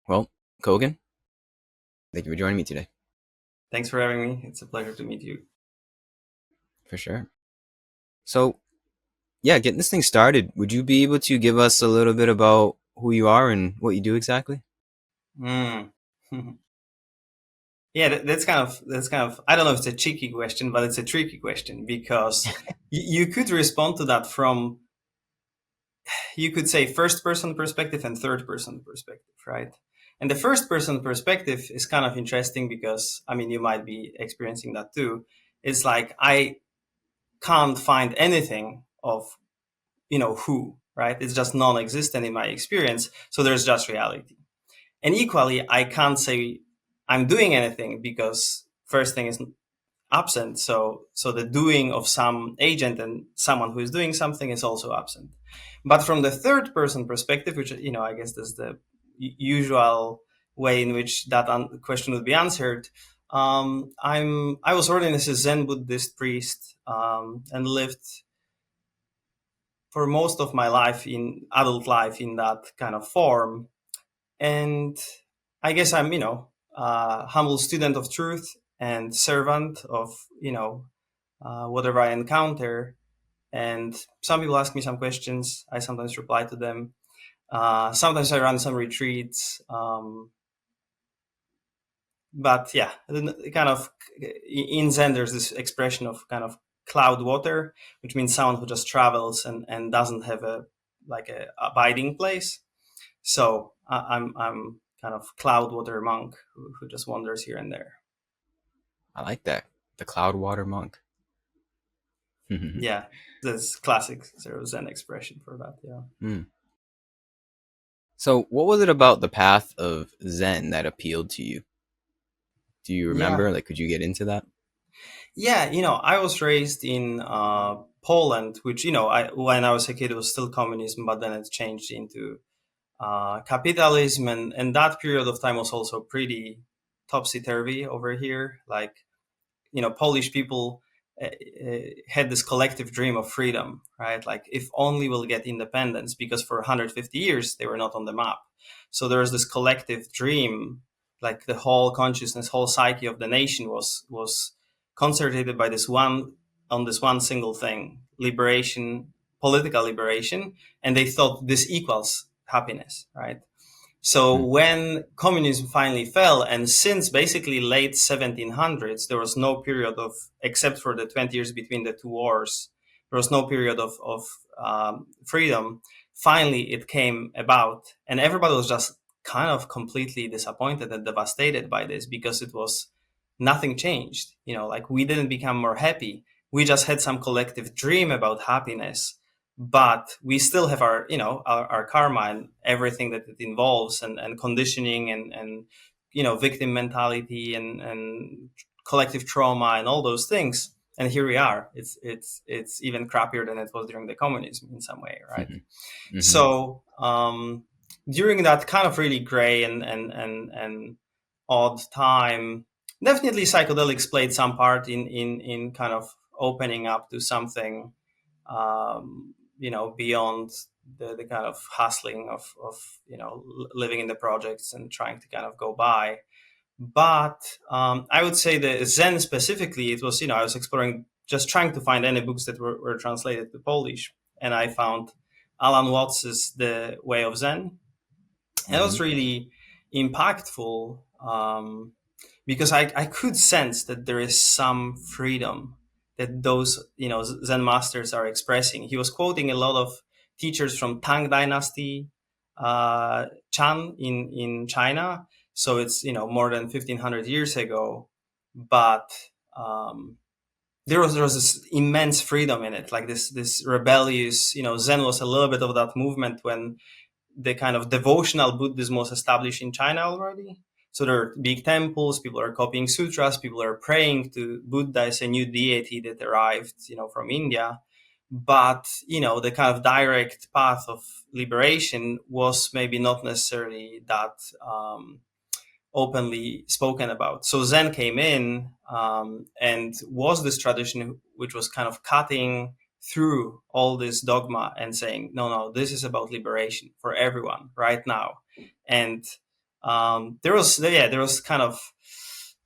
Well, Kogen, thank you for joining me today. Thanks for having me. It's a pleasure to meet you. For sure. So, yeah, getting this thing started, would you be able to give us a little bit about who you are and what you do exactly? Mm. Yeah, that's kind of. I don't know if it's a cheeky question, but it's a tricky question because you could respond to that from, you could say, first person perspective and third person perspective, right? And the first person perspective is kind of interesting because, I mean, you might be experiencing that too. It's like I can't find anything of, who, right? It's just non-existent in my experience. So there's just reality. And equally, I can't say I'm doing anything because first thing is absent. So the doing of some agent and someone who is doing something is also absent. But from the third person perspective, which, I guess that's the usual way in which that question would be answered. I was ordained as a Zen Buddhist priest, and lived for most of my life, in adult life, in that kind of form. And I guess I'm, a humble student of truth and servant of, whatever I encounter. And some people ask me some questions. I sometimes reply to them. Sometimes I run some retreats. But yeah, kind of in Zen, there's this expression of kind of cloud water, which means someone who just travels and doesn't have a abiding place. So I'm kind of cloud water monk who just wanders here and there. I like that. The Cloudwater Monk. Yeah, this classic sort of Zen expression for that. Yeah. Hmm. So, what was it about the path of Zen that appealed to you? Do you Yeah. remember? Like, could you get into that? Yeah. I was raised in Poland, which, when I was a kid, it was still communism, but then it changed into capitalism. And that period of time was also pretty topsy turvy over here. Like, Polish people had this collective dream of freedom, right? Like, if only we'll get independence, because for 150 years they were not on the map. So there was this collective dream, like the whole consciousness, whole psyche of the nation was concentrated by this one single thing: liberation, political liberation, and they thought this equals happiness, right? So Hmm. when communism finally fell, and since basically late 1700s, there was no period of, except for the 20 years between the two wars, there was no period of freedom. Finally, it came about, and everybody was just kind of completely disappointed and devastated by this, because it was nothing changed. Like, we didn't become more happy. We just had some collective dream about happiness, but we still have our, our karma and everything that it involves, and conditioning, and victim mentality, and collective trauma and all those things. And here we are. It's even crappier than it was during the communism in some way, right? Hmm. So during that kind of really gray and odd time, definitely psychedelics played some part in kind of opening up to something, beyond the kind of hustling of living in the projects and trying to kind of go by. But I would say the Zen specifically, it was, I was exploring, just trying to find any books that were translated to Polish. And I found Alan Watts's The Way of Zen. And it Hmm. was really impactful, because I could sense that there is some freedom that those, Zen masters are expressing. He was quoting a lot of teachers from Tang Dynasty, Chan in China. So it's, more than 1500 years ago. But um, there was this immense freedom in it, like this rebellious, Zen was a little bit of that movement when the kind of devotional Buddhism was established in China already. So there are big temples, people are copying sutras, people are praying to Buddha as a new deity that arrived, from India. But, the kind of direct path of liberation was maybe not necessarily that openly spoken about. So Zen came in, and was this tradition which was kind of cutting through all this dogma and saying, no, no, this is about liberation for everyone right now. And there was kind of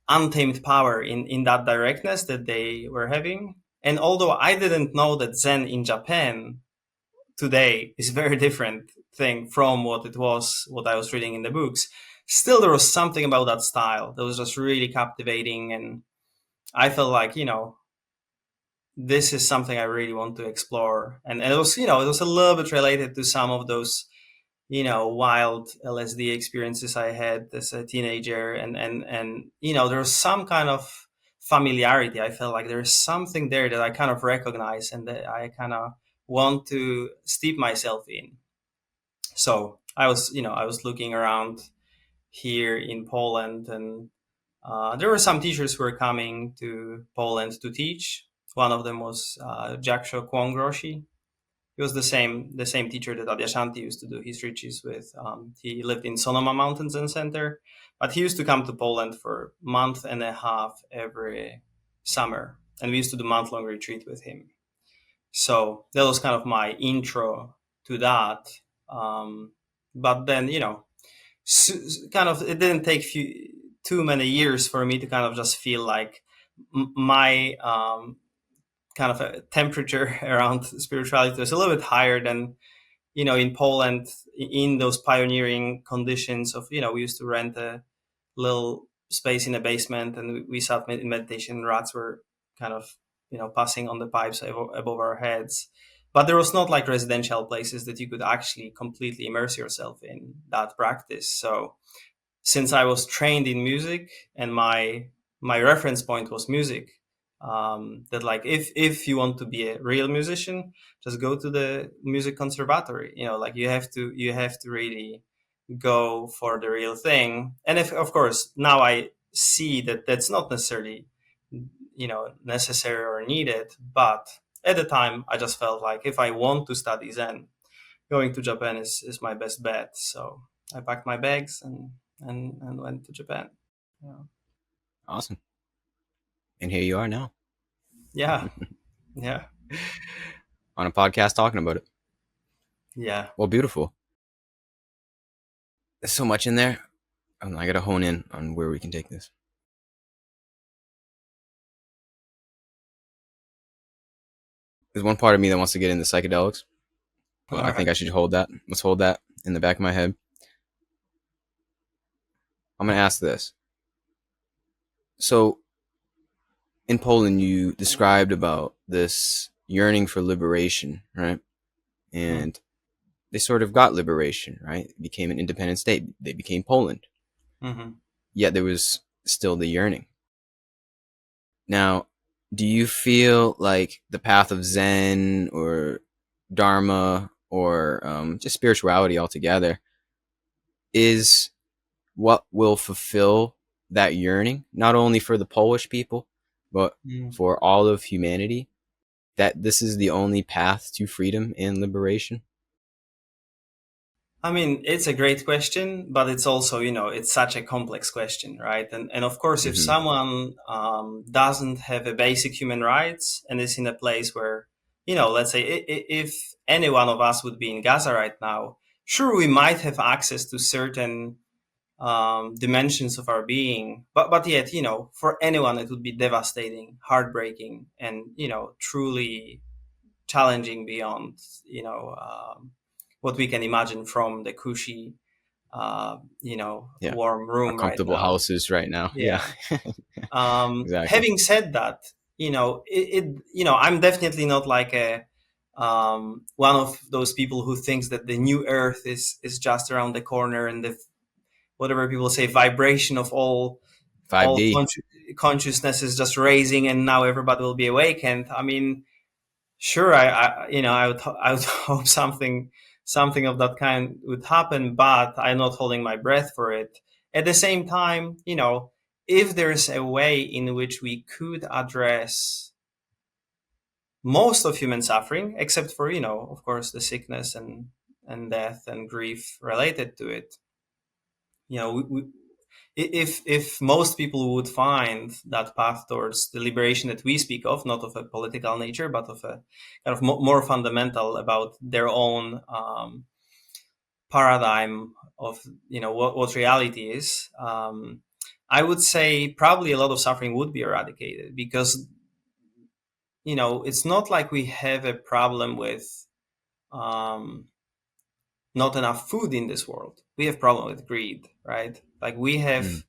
untamed power in that directness that they were having. And although I didn't know that Zen in Japan today is a very different thing from what it was, what I was reading in the books, still there was something about that style that was just really captivating. And I felt like, this is something I really want to explore. And it was, it was a little bit related to some of those, wild LSD experiences I had as a teenager. And, there was some kind of familiarity. I felt like there's something there that I kind of recognize and that I kind of want to steep myself in. So I was looking around here in Poland, and there were some teachers who were coming to Poland to teach. One of them was Jaksho Kwongroshi. He was the same teacher that Adyashanti used to do his retreats with. He lived in Sonoma Mountain Zen Center, but he used to come to Poland for a month and a half every summer, and we used to do month-long retreat with him. So that was kind of my intro to that. But then, kind of, it didn't take too many years for me to kind of just feel like my kind of a temperature around spirituality was a little bit higher than, in Poland, in those pioneering conditions of, we used to rent a little space in a basement, and we sat in meditation. Rats were kind of, passing on the pipes above our heads. But there was not like residential places that you could actually completely immerse yourself in that practice. So since I was trained in music and my reference point was music, that like if you want to be a real musician, just go to the music conservatory. Like you have to really go for the real thing. And if of course now I see that that's not necessarily necessary or needed, but at the time I just felt like if I want to study Zen, going to Japan is my best bet. So I packed my bags and went to Japan. Yeah. Awesome. And here you are now Yeah. Yeah. on a podcast talking about it. Yeah. Well, beautiful. There's so much in there. I gotta hone in on where we can take this. There's one part of me that wants to get into psychedelics, All but I think right. I should hold that. Let's hold that in the back of my head. I'm gonna ask this. So, in Poland, you described about this yearning for liberation, right? Mm. And they sort of got liberation, right? It became an independent state. They became Poland. Mm-hmm. Yet there was still the yearning. Now, do you feel like the path of Zen or Dharma or just spirituality altogether is what will fulfill that yearning, not only for the Polish people, but Mm. for all of humanity? That this is the only path to freedom and liberation? I mean, it's a great question, but it's also, it's such a complex question, right? And of course, if Mm-hmm. someone doesn't have a basic human rights and is in a place where, let's say if any one of us would be in Gaza right now, sure, we might have access to certain dimensions of our being, but yet, for anyone, it would be devastating, heartbreaking, and, truly challenging beyond, what we can imagine from the cushy, Yeah. warm Our room right comfortable now. houses right now. Yeah. Yeah. Exactly. Having said that, I'm definitely not like a one of those people who thinks that the new Earth is just around the corner, and the whatever people say vibration of all 5D. consciousness is just raising, and now everybody will be awakened. I mean, sure, I would hope something of that kind would happen, but I'm not holding my breath for it. At the same time, if there's a way in which we could address most of human suffering, except for, of course, the sickness and death and grief related to it, we, if most people would find that path towards the liberation that we speak of, not of a political nature, but of a kind of more fundamental about their own paradigm of what reality is, I would say probably a lot of suffering would be eradicated, because it's not like we have a problem with um, not enough food in this world. We have problem with greed, right? Like Mm.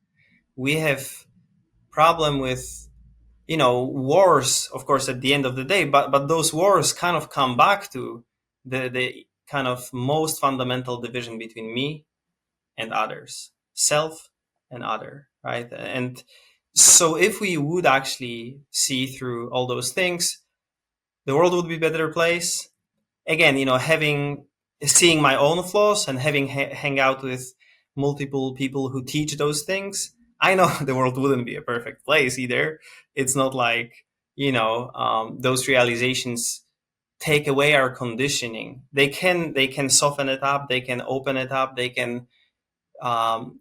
we have problem with wars, of course, at the end of the day, but those wars kind of come back to the kind of most fundamental division between me and others, self and other, right? And so if we would actually see through all those things, the world would be a better place. Again, having seeing my own flaws and having hang out with multiple people who teach those things, I know the world wouldn't be a perfect place either. It's not like those realizations take away our conditioning. They can soften it up, they can open it up, they can um,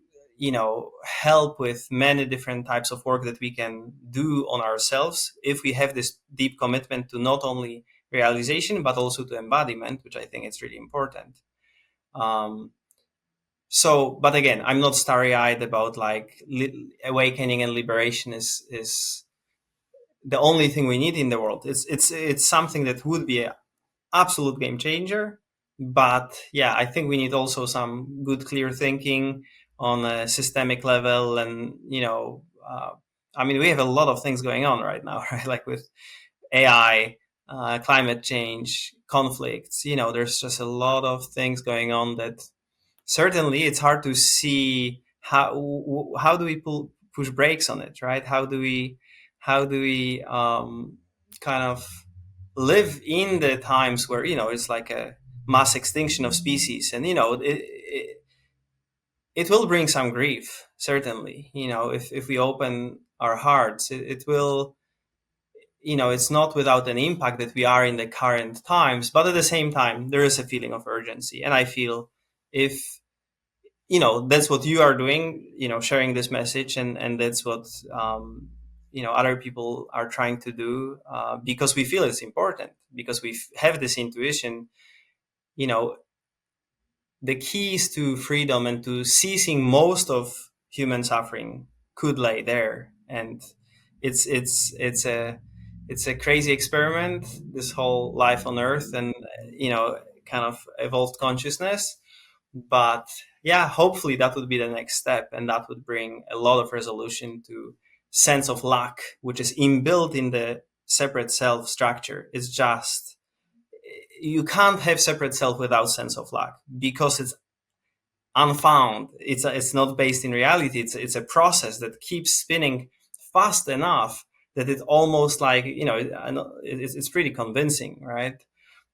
help with many different types of work that we can do on ourselves if we have this deep commitment to not only realization but also to embodiment, which I think is really important. Um, but again, I'm not starry-eyed about like awakening and liberation is the only thing we need in the world. It's something that would be an absolute game changer. But yeah, I think we need also some good, clear thinking on a systemic level. And, I mean, we have a lot of things going on right now, right? Like with AI, climate change, conflicts, there's just a lot of things going on that certainly it's hard to see how do we push brakes on it, right? How do we kind of live in the times where it's like a mass extinction of species, and it will bring some grief, certainly. If we open our hearts, it will. It's not without an impact that we are in the current times, but at the same time there is a feeling of urgency, and I feel if that's what you are doing, sharing this message, and that's what other people are trying to do, because we feel it's important, because we have this intuition. you know the keys to freedom and to ceasing most of human suffering could lay there. And it's a crazy experiment, this whole life on earth, and kind of evolved consciousness. But yeah, hopefully that would be the next step, and that would bring a lot of resolution to sense of lack, which is inbuilt in the separate self structure. It's just, you can't have separate self without sense of lack, because it's unfound. It's not based in reality. It's a process that keeps spinning fast enough that it almost like it's pretty convincing, right?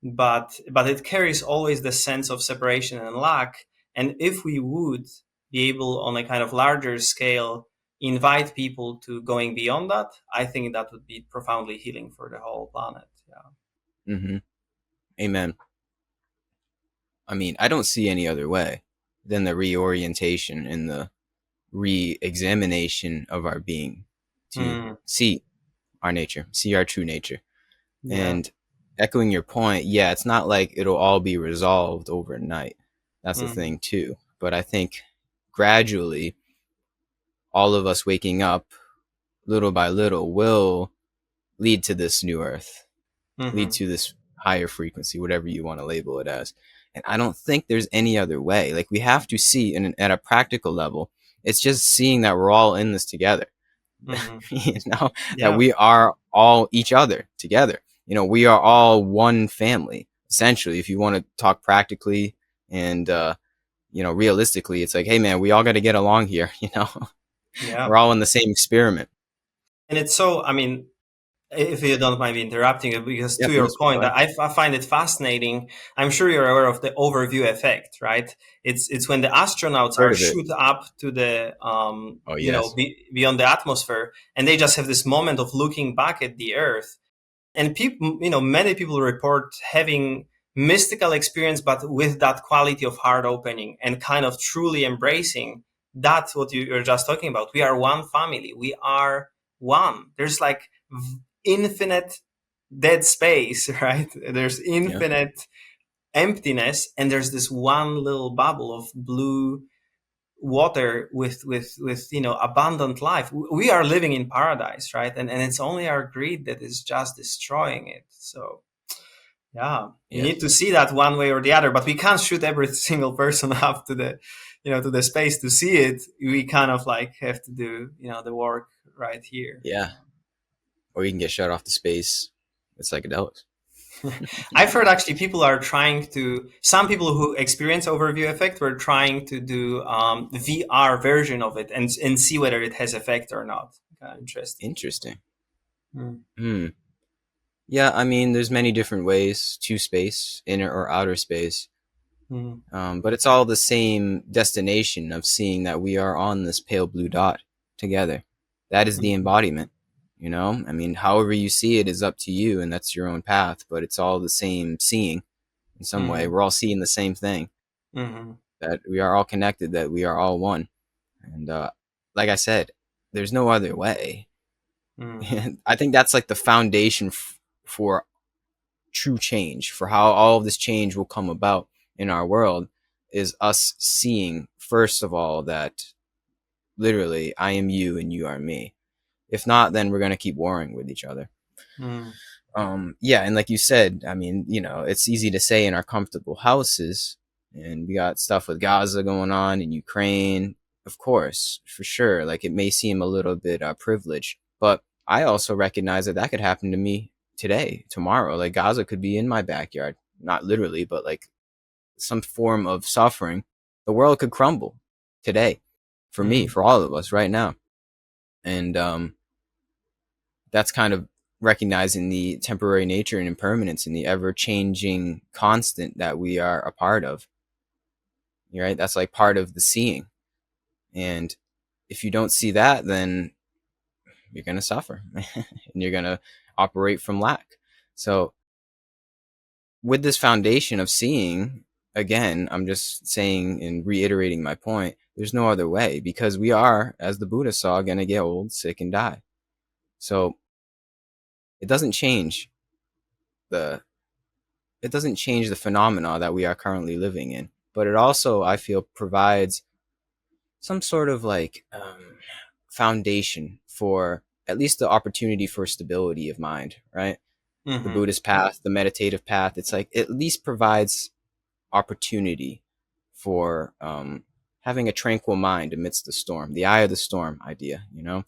But it carries always the sense of separation and lack. And if we would be able, on a kind of larger scale, invite people to going beyond that, I think that would be profoundly healing for the whole planet. Yeah. Mm-hmm. Amen. I mean, I don't see any other way than the reorientation and the re-examination of our being to Mm, see our nature, see our true nature. yeah. And echoing your point, yeah, it's not like it'll all be resolved overnight. That's the Mm, thing too. But I think gradually, all of us waking up little by little will lead to this new earth, lead hmm. to this higher frequency, whatever you want to label it as. And I don't think there's any other way. Like, we have to see, at a practical level, it's just seeing that we're all in this together. Hmm. That Yeah. we are all each other together. We are all one family, essentially. If you want to talk practically and realistically, it's like, hey man, we all got to get along here. Yeah. We're all in the same experiment. And it's so, I mean, if you don't mind me interrupting you, because Yeah, to your please go point, ahead. I find it fascinating. I'm sure you're aware of the overview effect, right? It's when the astronauts Heard are of it? shoot up to the, Oh yes. beyond the atmosphere, and they just have this moment of looking back at the Earth. And people, many people report having mystical experience, but with that quality of heart opening and kind of truly embracing. That's what you're just talking about. We are one family. We are one. There's like infinite dead space, right? There's Yeah. infinite emptiness, and there's this one little bubble of blue water with abundant life. We are living in paradise, right? And it's only our greed that is just destroying it. So yeah, we Yes. need to see that one way or the other, but we can't shoot every single person up to the to the space to see it. We kind of like have to do the work right here. Yeah. Or you can get shut off to space with psychedelics. I've heard actually people are trying to, some people who experience overview effect were trying to do VR version of it and see whether it has effect or not. Interesting. Interesting. Mm. Hmm. Yeah, I mean, there's many different ways to space, inner or outer space. Mm. But it's all the same destination of seeing that we are on this pale blue dot together. That is the Mm. embodiment. I mean, however you see it is up to you, and that's your own path. But it's all the same seeing in some way. Mm. We're all seeing the same thing. Mm. That we are all connected. That we are all one. And like I said, there's no other way. Mm. And I think that's like the foundation for true change, for how all of this change will come about in our world, is us seeing, first of all, that literally I am you and you are me. If not, then we're going to keep warring with each other. Mm. Yeah. And like you said, I mean, it's easy to say in our comfortable houses, and we got stuff with Gaza going on in Ukraine. Of course, for sure. Like, it may seem a little bit privileged, but I also recognize that that could happen to me today, tomorrow. Like, Gaza could be in my backyard, not literally, but like some form of suffering. The world could crumble today, for me, Mm. for all of us right now. And that's kind of recognizing the temporary nature and impermanence and the ever changing constant that we are a part of. Right? That's like part of the seeing. And if you don't see that, then you're going to suffer and you're going to operate from lack. So, with this foundation of seeing, again, I'm just saying and reiterating my point, there's no other way, because we are, as the Buddha saw, going to get old, sick, and die. So, it doesn't change the it doesn't change the phenomena that we are currently living in, but it also, I feel, provides some sort of like foundation for at least the opportunity for stability of mind, right? The Mm. Buddhist path, the meditative path, it's like it at least provides opportunity for having a tranquil mind amidst the storm, the eye of the storm idea. Mm.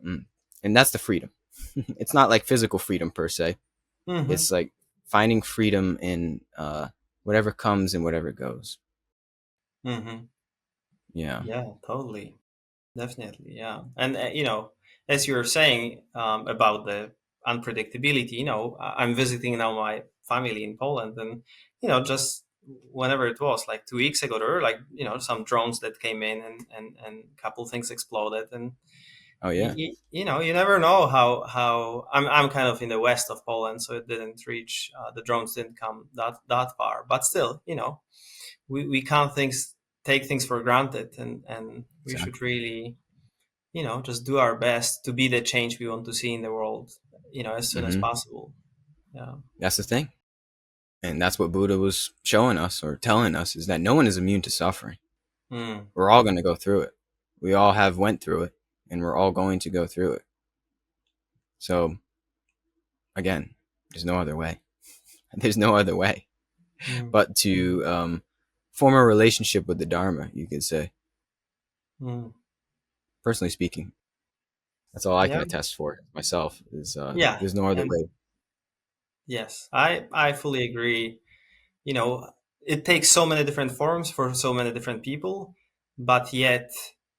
Mm. And that's the freedom. It's not like physical freedom per se. Mm. It's like finding freedom in whatever comes and whatever goes. Mm. Yeah. Yeah, totally. Definitely, yeah. And as you're saying about the unpredictability, I'm visiting now my family in Poland, and just whenever it was, like 2 weeks ago, there were like some drones that came in, and a couple things exploded, and Oh yeah. you never know how I'm kind of in the west of Poland, so it didn't reach the drones didn't come that far, but still, we can't take things for granted, and we should Exactly. really just do our best to be the change we want to see in the world, as soon as Hmm. possible. Yeah. That's the thing, and that's what Buddha was showing us or telling us, is that no one is immune to suffering. Mm. We're all going to go through it. We all have went through it, and we're all going to go through it. So again, there's no other way. There's no other way Mm. but to form a relationship with the Dharma, you could say. Mm. Personally speaking, that's all I can Yeah. attest for myself. Is Yeah. there's no other And way. yes, I fully agree. It takes so many different forms for so many different people, but yet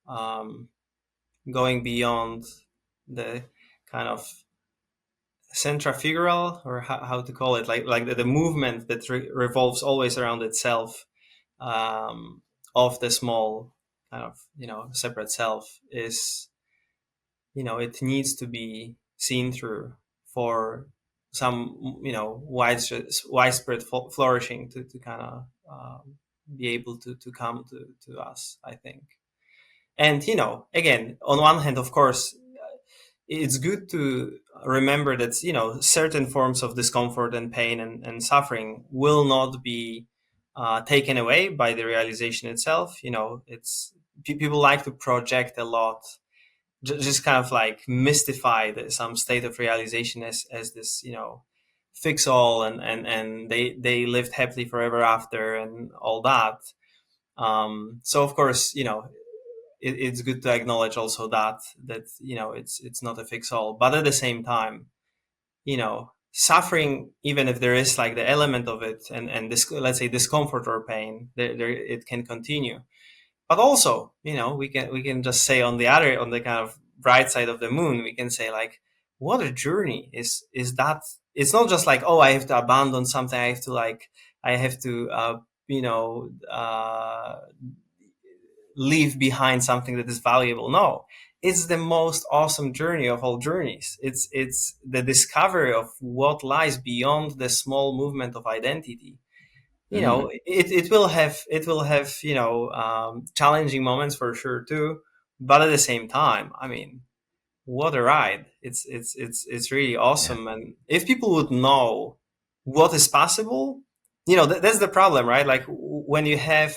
um, going beyond the kind of centrifugal, or how to call it, like the movement that revolves always around itself, um, of the small kind of separate self, is it needs to be seen through for some widespread flourishing to kind of be able to come to us, I think. And again, on one hand, of course, it's good to remember that, certain forms of discomfort and pain and suffering will not be taken away by the realization itself. It's people like to project a lot, just kind of like mystify some state of realization as this, fix all, and they lived happily forever after and all that. So of course, it's good to acknowledge also that it's not a fix all, but at the same time, suffering, even if there is like the element of it, and this, let's say, discomfort or pain, there it can continue. But also, we can just say on the kind of bright side of the moon, we can say like, what a journey is that. It's not just like, oh, I have to abandon something, I have to leave behind something that is valuable. No, it's the most awesome journey of all journeys. It's the discovery of what lies beyond the small movement of identity. Mm, It will have challenging moments for sure too, but at the same time, I mean, what a ride. It's really yeah. awesome. And if people would know what is possible, that's the problem, right? Like when you have,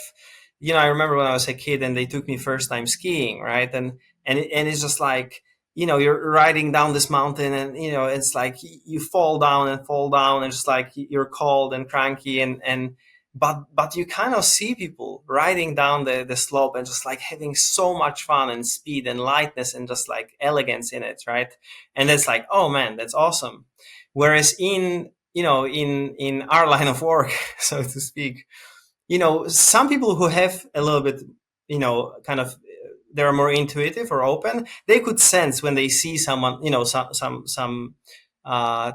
I remember when I was a kid and they took me first time skiing, right? And it's just like, you're riding down this mountain, and it's like you fall down and fall down, and just like you're cold and cranky, but you kind of see people riding down the slope and just like having so much fun and speed and lightness and just like elegance in it, right? And it's like, oh man, that's awesome. Whereas in our line of work, so to speak, some people who have a little bit, kind of, they're more intuitive or open, they could sense when they see someone, some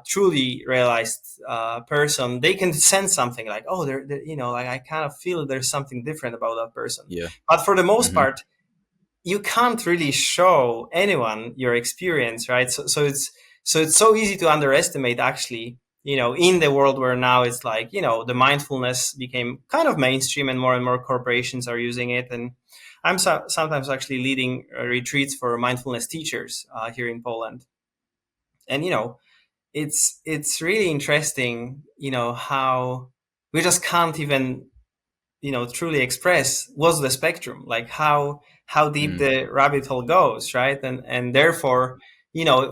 truly realized person. They can sense something like, oh, like I kind of feel there's something different about that person. Yeah. But for the most Hmm. part, you can't really show anyone your experience, right? So it's so easy to underestimate, actually, in the world where now it's like, the mindfulness became kind of mainstream and more corporations are using it. And I'm sometimes actually leading retreats for mindfulness teachers here in Poland. And it's really interesting, how we just can't even, truly express what's the spectrum, like how deep Mm, the rabbit hole goes, right? And therefore,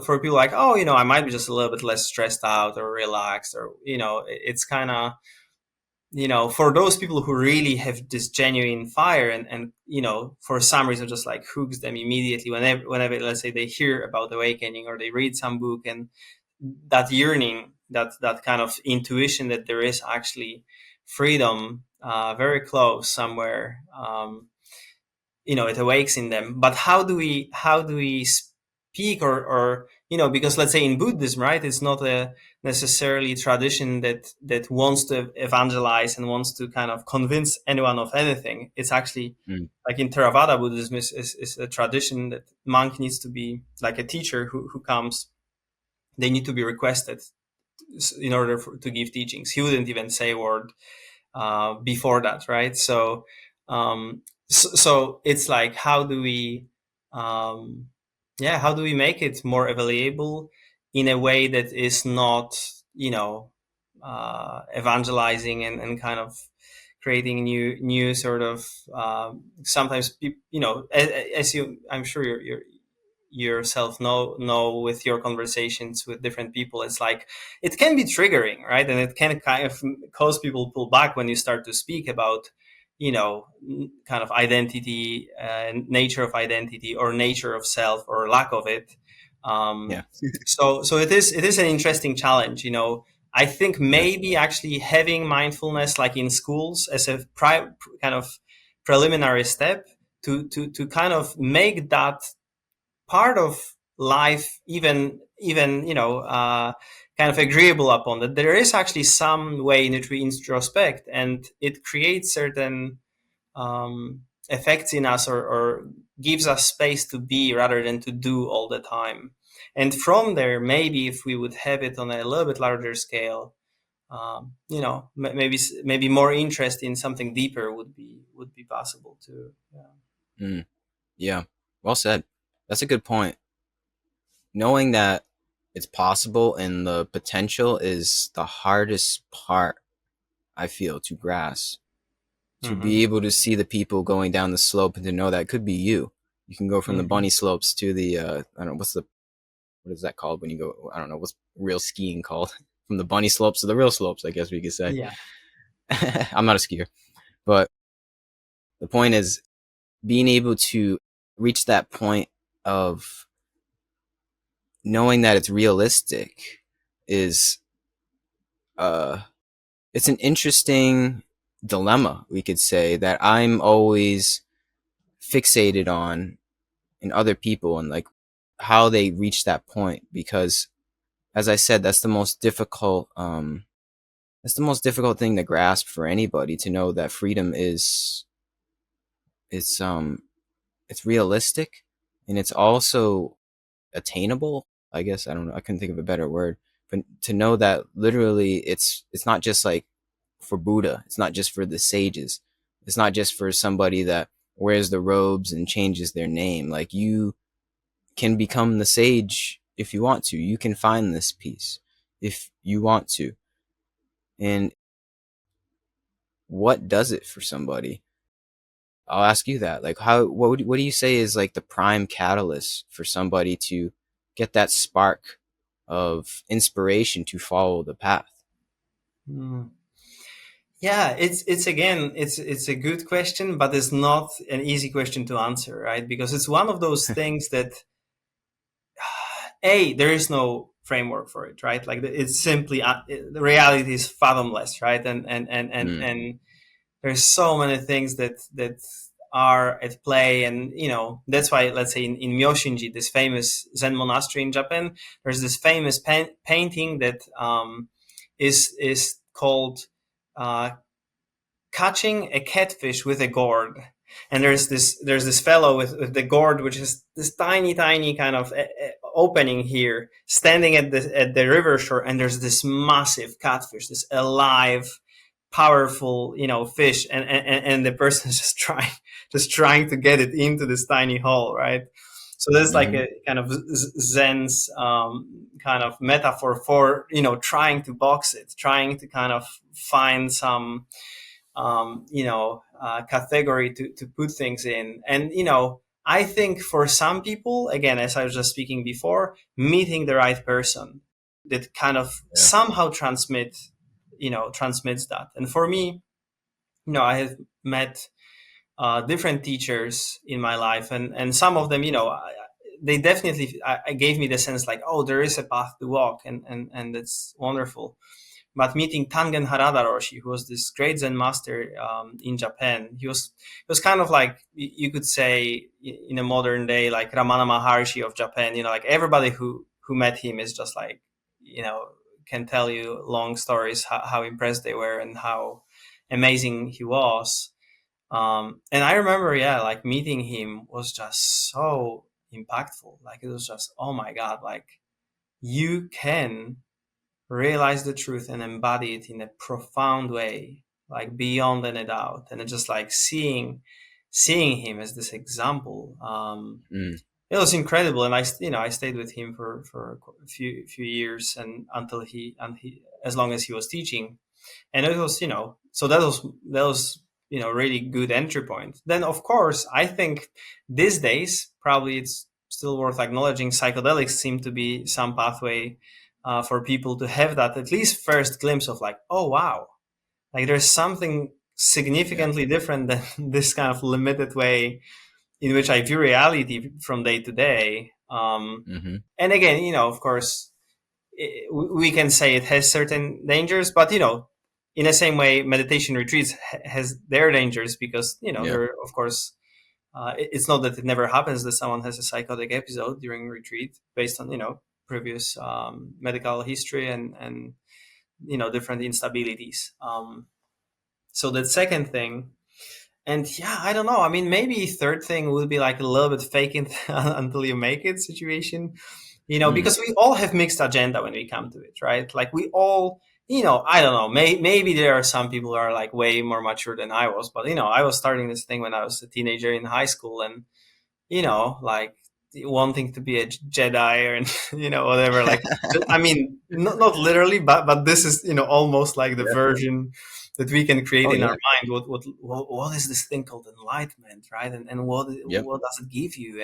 for people like, oh, I might be just a little bit less stressed out or relaxed, or it's kind of, for those people who really have this genuine fire, and for some reason just like hooks them immediately whenever, let's say, they hear about awakening or they read some book, and that yearning, that kind of intuition that there is actually freedom very close somewhere, it awakes in them. But how do we speak, or because let's say in Buddhism, right, it's not a necessarily tradition that wants to evangelize and wants to kind of convince anyone of anything. It's actually mm, like in Theravada Buddhism is a tradition that monk needs to be like a teacher who comes. They need to be requested in order to give teachings. He wouldn't even say a word before that, right? So it's like, um, how do we make it more available in a way that is not, evangelizing and kind of creating new sort of, sometimes people, as you, I'm sure you're yourself know with your conversations with different people, it's like it can be triggering, right? And it can kind of cause people pull back when you start to speak about, kind of identity, nature of identity, or nature of self, or lack of it. yeah. So it is an interesting challenge. I think Yeah. maybe actually having mindfulness like in schools as a kind of preliminary step to kind of make that part of life, even kind of agreeable upon that there is actually some way in which we introspect, and it creates certain effects in us, or gives us space to be rather than to do all the time. And from there, maybe if we would have it on a little bit larger scale, maybe more interest in something deeper would be possible too. Yeah. Mm, yeah. Well said. That's a good point. knowing that it's possible and the potential is the hardest part, I feel, to grasp. To Mm-hmm. be able to see the people going down the slope and to know that it could be you. You can go from the Mm-hmm. bunny slopes to the I don't know what is that called when you go, I don't know what's real skiing called, from the bunny slopes to the real slopes, I guess we could say. Yeah. I'm not a skier, but the point is being able to reach that point of knowing that it's realistic is uh it's an interesting dilemma, we could say, that I'm always fixated on in other people and like how they reach that point, because as I said, that's the most difficult thing to grasp for anybody, to know that freedom is it's it's realistic, and it's also attainable, I guess. I don't know, I couldn't think of a better word, but to know that literally it's not just like for Buddha, it's not just for the sages, it's not just for somebody that wears the robes and changes their name. Like, you can become the sage if you want to. You can find this peace if you want to. And what does it for somebody? I'll ask you that. Like, what do you say is like the prime catalyst for somebody to get that spark of inspiration to follow the path? Mm. Yeah, it's again, it's a good question, but it's not an easy question to answer, right? Because it's one of those things that there is no framework for it, right? Like it's simply the reality is fathomless, right? Mm, And there's so many things that are at play, and that's why, let's say, in Myoshinji, this famous Zen monastery in Japan, there's this famous painting that is called uh, catching a catfish with a gourd. And there's this fellow with the gourd, which is this tiny kind of opening here, standing at the river shore, and there's this massive catfish, this alive, powerful fish, and the person is just trying to get it into this tiny hole, right? So there's like mm-hmm. a kind of Zen's kind of metaphor for trying to box it, trying to kind of find some category to put things in. And I think for some people, again, as I was just speaking before, meeting the right person that kind of Yeah. somehow transmits that. And for me, I have met different teachers in my life, and some of them, they definitely I gave me the sense like, oh, there is a path to walk, and it's wonderful. But meeting Tangen Harada Roshi, who was this great Zen master in Japan, he was kind of like, you could say in a modern day, like Ramana Maharshi of Japan. Like everybody who met him is just like, can tell you long stories how impressed they were and how amazing he was. And I remember, yeah, like meeting him was just so impactful. Like it was just, oh my God, like you can realize the truth and embody it in a profound way, like beyond any doubt. And it's just like seeing him as this example. Mm, It was incredible, and I stayed with him for a few years, and until he as long as he was teaching. And it was, so that was really good entry point. Then of course I think these days probably it's still worth acknowledging, psychedelics seem to be some pathway for people to have that at least first glimpse of like, oh wow, like there's something yeah. significantly different than this kind of limited way in which I view reality from day to day. Mm-hmm. And again, of course, we can say it has certain dangers, but in the same way, meditation retreats has their dangers, because Yeah. there, of course, it's not that it never happens that someone has a psychotic episode during retreat based on previous medical history and different instabilities. So that second thing. And yeah, I don't know. I mean, maybe third thing would be like a little bit fake it until you make it situation, Mm, because we all have mixed agenda when we come to it, right? Like we all, I don't know, maybe there are some people who are like way more mature than I was, but I was starting this thing when I was a teenager in high school, and like wanting to be a Jedi or whatever. Like, I mean, not literally, but this is almost like the Yeah. version that we can create Oh in our yeah. mind. What is this thing called enlightenment, right? And Yep. what does it give you?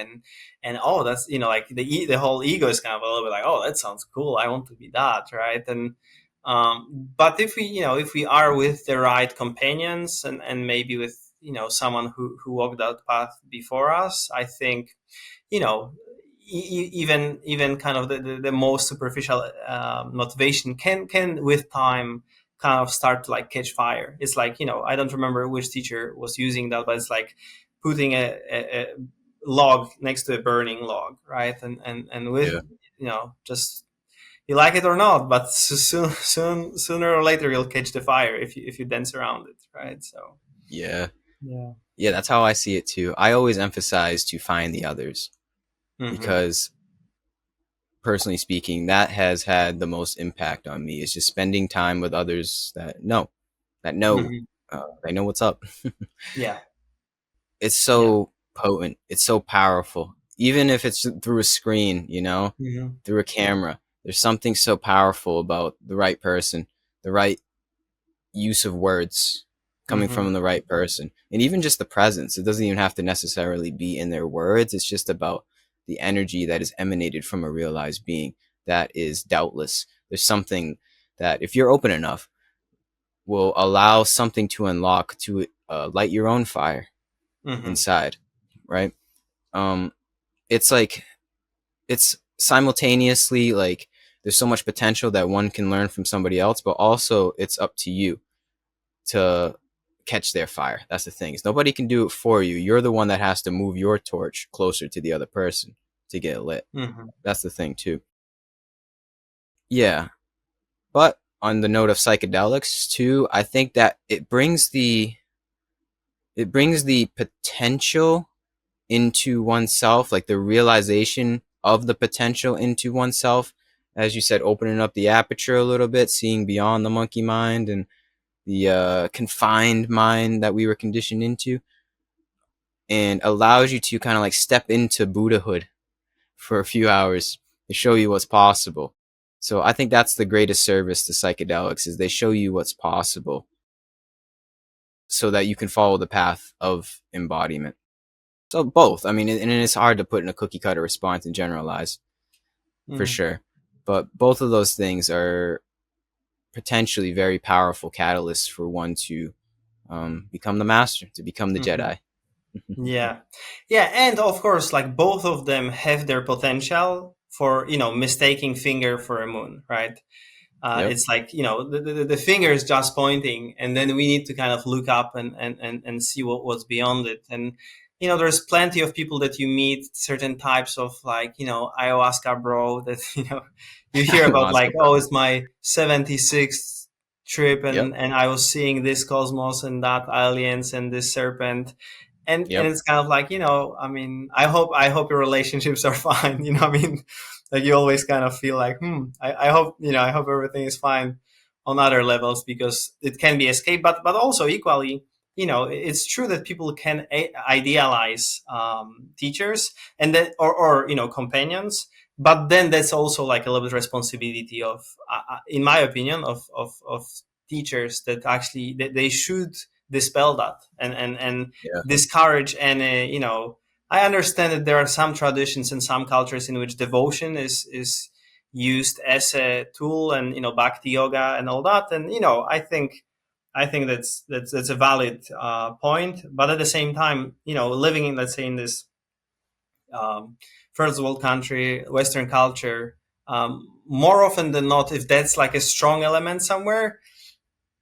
And oh, that's like the whole ego is kind of a little bit like, oh, that sounds cool. I want to be that, right? And but if we are with the right companions and maybe with someone who walked that path before us, I think even kind of the most superficial motivation can with time kind of start to like catch fire. It's like I don't remember which teacher was using that, but it's like putting a log next to a burning log, right? And with Yeah. just you like it or not, but sooner or later you'll catch the fire if you dance around it, right? So Yeah. yeah. Yeah, that's how I see it too. I always emphasize to find the others Mm-hmm. because, personally speaking, that has had the most impact on me. Is just spending time with others that know, Mm-hmm. they know what's up. Yeah. It's Yeah. so potent. It's so powerful. Even if it's through a screen, Mm-hmm. through a camera, there's something so powerful about the right person, the right use of words coming Mm-hmm. from the right person, and even just the presence. It doesn't even have to necessarily be in their words. It's just about the energy that is emanated from a realized being that is doubtless. There's something that, if you're open enough, will allow something to unlock to light your own fire Mm-hmm. inside, right? Um, it's like it's simultaneously like there's so much potential that one can learn from somebody else, but also it's up to you to catch their fire. That's the thing. Is nobody can do it for you. You're the one that has to move your torch closer to the other person to get it lit. Mm-hmm. That's the thing too. Yeah. But on the note of psychedelics too, I think that it brings the potential into oneself, like the realization of the potential into oneself. As you said, opening up the aperture a little bit, seeing beyond the monkey mind and the confined mind that we were conditioned into, and allows you to kind of like step into Buddhahood for a few hours to show you what's possible. So I think that's the greatest service to psychedelics, is they show you what's possible so that you can follow the path of embodiment. So both. I mean, and it's hard to put in a cookie cutter response and generalize for Mm-hmm. sure. But both of those things are potentially very powerful catalysts for one to become the master, to become the Mm-hmm. Jedi. Yeah. Yeah. And of course, like both of them have their potential for, mistaking finger for a moon, right? Yep. It's like, the finger is just pointing, and then we need to kind of look up and see what's beyond it. And, there's plenty of people that you meet, certain types of like, ayahuasca bro that, you hear about Ayahuasca, like, bro. oh, it's my 76th trip Yep. and I was seeing this cosmos and that aliens and this serpent, and Yep. it's kind of like, I mean, I hope your relationships are fine. I mean, like you always kind of feel like, I hope, I hope everything is fine on other levels, because it can be escape, but also equally, it's true that people can idealize teachers and then or companions, but then that's also like a little bit responsibility of in my opinion of teachers, that actually they should dispel that and Yeah. discourage and I understand that there are some traditions and some cultures in which devotion is used as a tool, and bhakti yoga and all that, and I think that's a valid point. But at the same time, living in, let's say, in this first world country, Western culture, more often than not, if that's like a strong element somewhere,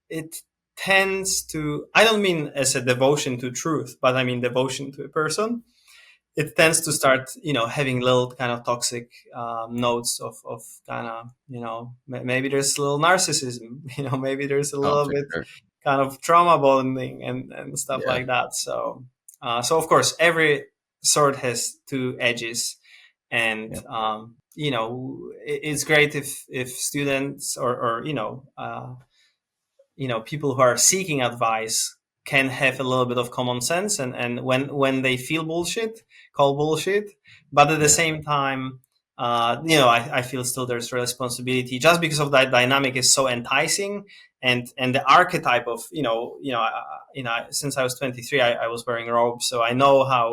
it tends to, I don't mean as a devotion to truth, but I mean devotion to a person. It tends to start, having little kind of toxic notes of kind of, maybe there's a little narcissism, maybe there's a Oh, little for bit sure. kind of trauma bonding and stuff Yeah. like that. So of course, every sword has two edges, and Yep. it's great if students or people who are seeking advice can have a little bit of common sense, and when they feel bullshit, call bullshit. But at the Yeah. same time, I feel still there's responsibility, just because of that dynamic is so enticing, and the archetype of since I was 23, I was wearing robes, so I know how.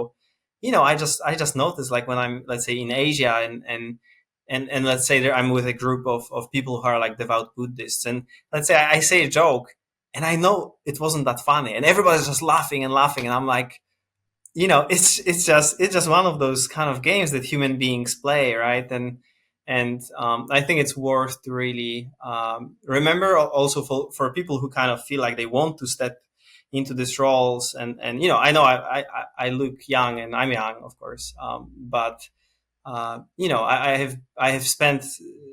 I just noticed, like, when I'm, let's say, in Asia, and let's say I'm with a group of people who are like devout Buddhists, and let's say I say a joke, and I know it wasn't that funny, and everybody's just laughing and laughing, and I'm like, it's just one of those kind of games that human beings play, right? And I think it's worth to really remember, also for people who kind of feel like they want to step into these roles, and I know I look young, and I'm young, of course, but I have spent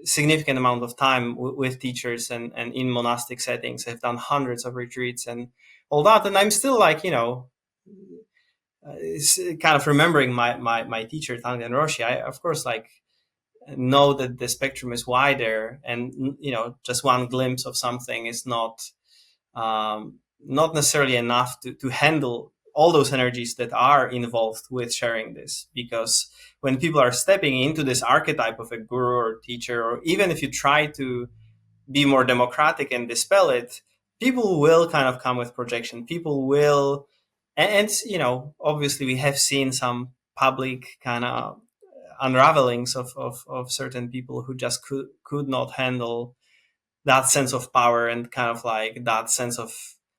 significant amount of time with teachers, and in monastic settings. I've done hundreds of retreats and all that, and I'm still like, kind of remembering my teacher Tangen Roshi. I, of course, like, know that the spectrum is wider, and just one glimpse of something is not necessarily enough to handle all those energies that are involved with sharing this. Because when people are stepping into this archetype of a guru or teacher, or even if you try to be more democratic and dispel it, people will kind of come with projection. People will, and obviously we have seen some public kind of unravelings of certain people who just could not handle that sense of power, and kind of like that sense of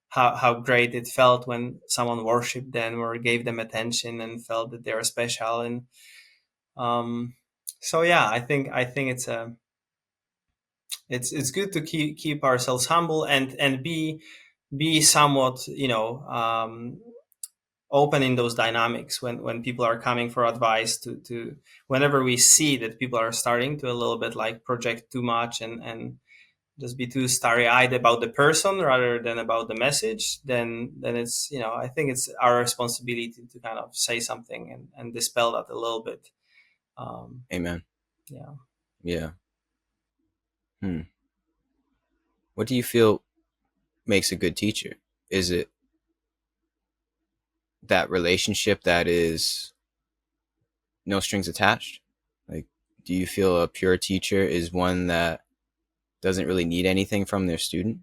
how great it felt when someone worshipped them or gave them attention and felt that they were special. And um, so yeah, I think it's good to keep ourselves humble, and be somewhat open in those dynamics when people are coming for advice, to whenever we see that people are starting to a little bit like project too much, and just be too starry-eyed about the person rather than about the message, then it's, I think it's our responsibility to kind of say something, and dispel that a little bit. um, Amen. yeah. Yeah. Hmm. What do you feel makes a good teacher? Is it that relationship that is no strings attached? Like, do you feel a pure teacher is one that doesn't really need anything from their student?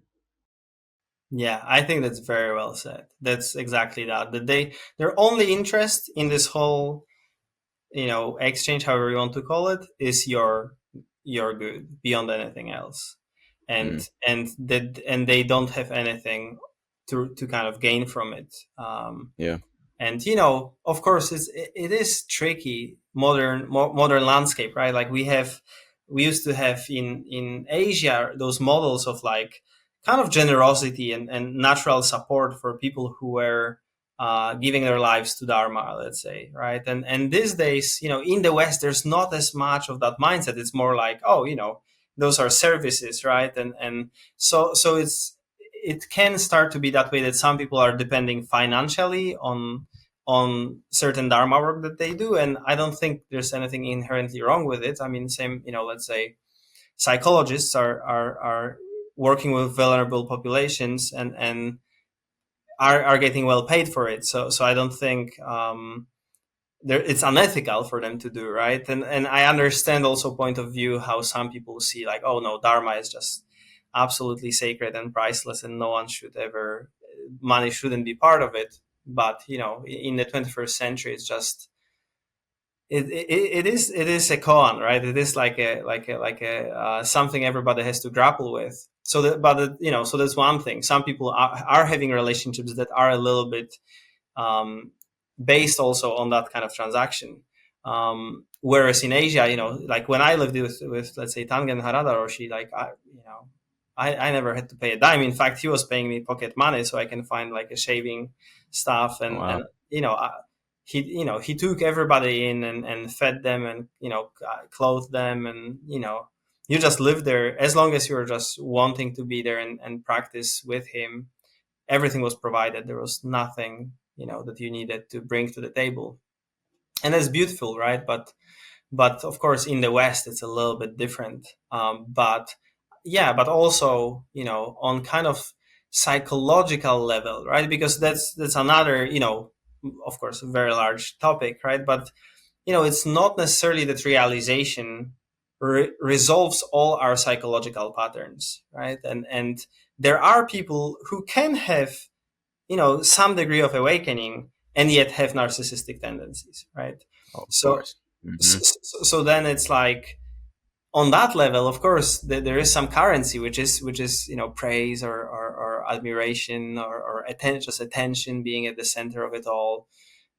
Yeah, I think that's very well said. That's exactly that. That their only interest in this whole, exchange, however you want to call it, is your good beyond anything else, Mm, and they don't have anything to kind of gain from it. yeah. And of course, it is tricky, modern landscape, right? Like, we used to have in Asia those models of, like, kind of generosity and natural support for people who were giving their lives to Dharma, let's say, right? And these days, in the West, there's not as much of that mindset. It's more like, oh, those are services, right? And so it can start to be that way, that some people are depending financially on certain Dharma work that they do. And I don't think there's anything inherently wrong with it. I mean, same, let's say psychologists are working with vulnerable populations, and are getting well paid for it. So I don't think it's unethical for them to do, right. And I understand also point of view how some people see, like, oh no, Dharma is just absolutely sacred and priceless, and no one should ever, money shouldn't be part of it. But in the 21st century, it's just it is a koan, right? It is like a something everybody has to grapple with. So that, but so that's one thing. Some people are having relationships that are a little bit um, based also on that kind of transaction. Whereas in Asia, like when I lived with let's say Tangen Harada Roshi, like I never had to pay a dime. In fact, he was paying me pocket money so I can find like a shaving stuff, Oh, and wow. he took everybody in, and fed them, and clothed them, and you just live there as long as you were just wanting to be there, and practice with him. Everything was provided. There was nothing that you needed to bring to the table, and that's beautiful, right? But of course, in the West, it's a little bit different. But yeah, but also on kind of psychological level, right? Because that's another, of course, a very large topic, right? But it's not necessarily that realization resolves all our psychological patterns, right? And there are people who can have, some degree of awakening and yet have narcissistic tendencies, right? Oh, of So, course. Hmm. so then it's like, on that level, of course, there is some currency, which is praise or admiration or just attention being at the center of it all.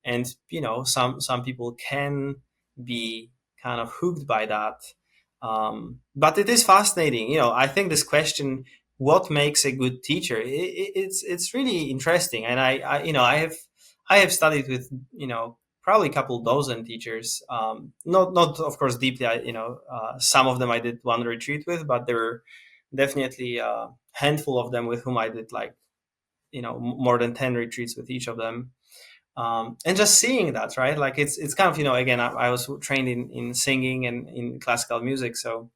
And some people can be kind of hooked by that. But it is fascinating. I think this question, what makes a good teacher, it's really interesting. And I have studied with probably a couple dozen teachers. Not of course deeply. Some of them I did one retreat with, but there were definitely a handful of them with whom I did like more than 10 retreats with each of them. And just seeing that, right? Like it's kind of, again, I was trained in singing and in classical music. So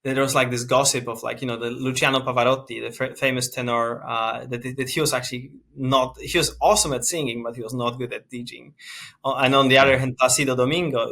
there was like this gossip of like, the Luciano Pavarotti, the famous tenor, that he was actually not, he was awesome at singing, but he was not good at teaching. And on the other hand, Placido Domingo,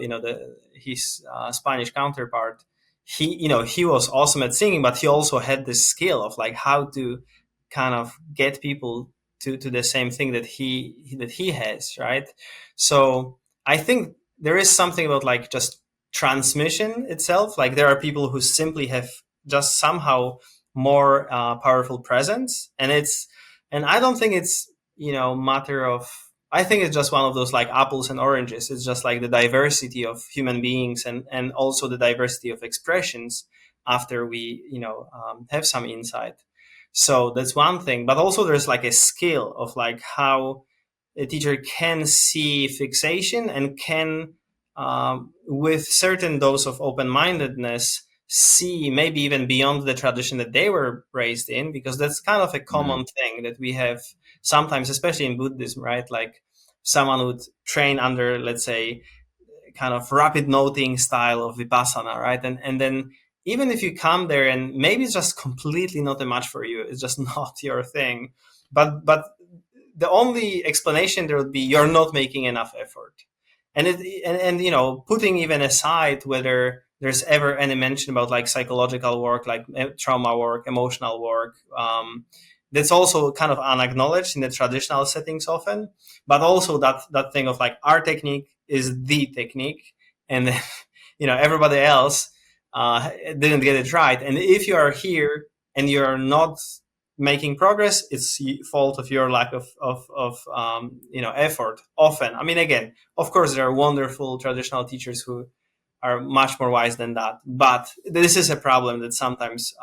his Spanish counterpart, he was awesome at singing, but he also had this skill of like how to kind of get people to the same thing that he has, right? So I think there is something about like just transmission itself. Like there are people who simply have just somehow more powerful presence, and I don't think it's matter of. I think it's just one of those like apples and oranges. It's just like the diversity of human beings and also the diversity of expressions after we have some insight. So that's one thing, but also there's like a skill of like how a teacher can see fixation and can, with certain dose of open-mindedness, see maybe even beyond the tradition that they were raised in, because that's kind of a Hmm. common thing that we have sometimes, especially in Buddhism, right? Like someone would train under, let's say, kind of rapid noting style of vipassana, right? And then even if you come there and maybe it's just completely not a match for you, it's just not your thing. But the only explanation there would be you're not making enough effort. And putting even aside whether there's ever any mention about like psychological work, like trauma work, emotional work, that's also kind of unacknowledged in the traditional settings often. But also that thing of like our technique is the technique, and then everybody else didn't get it right. And if you are here and you are not making progress, it's fault of your lack of effort. Often, I mean, again, of course, there are wonderful traditional teachers who are much more wise than that, but this is a problem that sometimes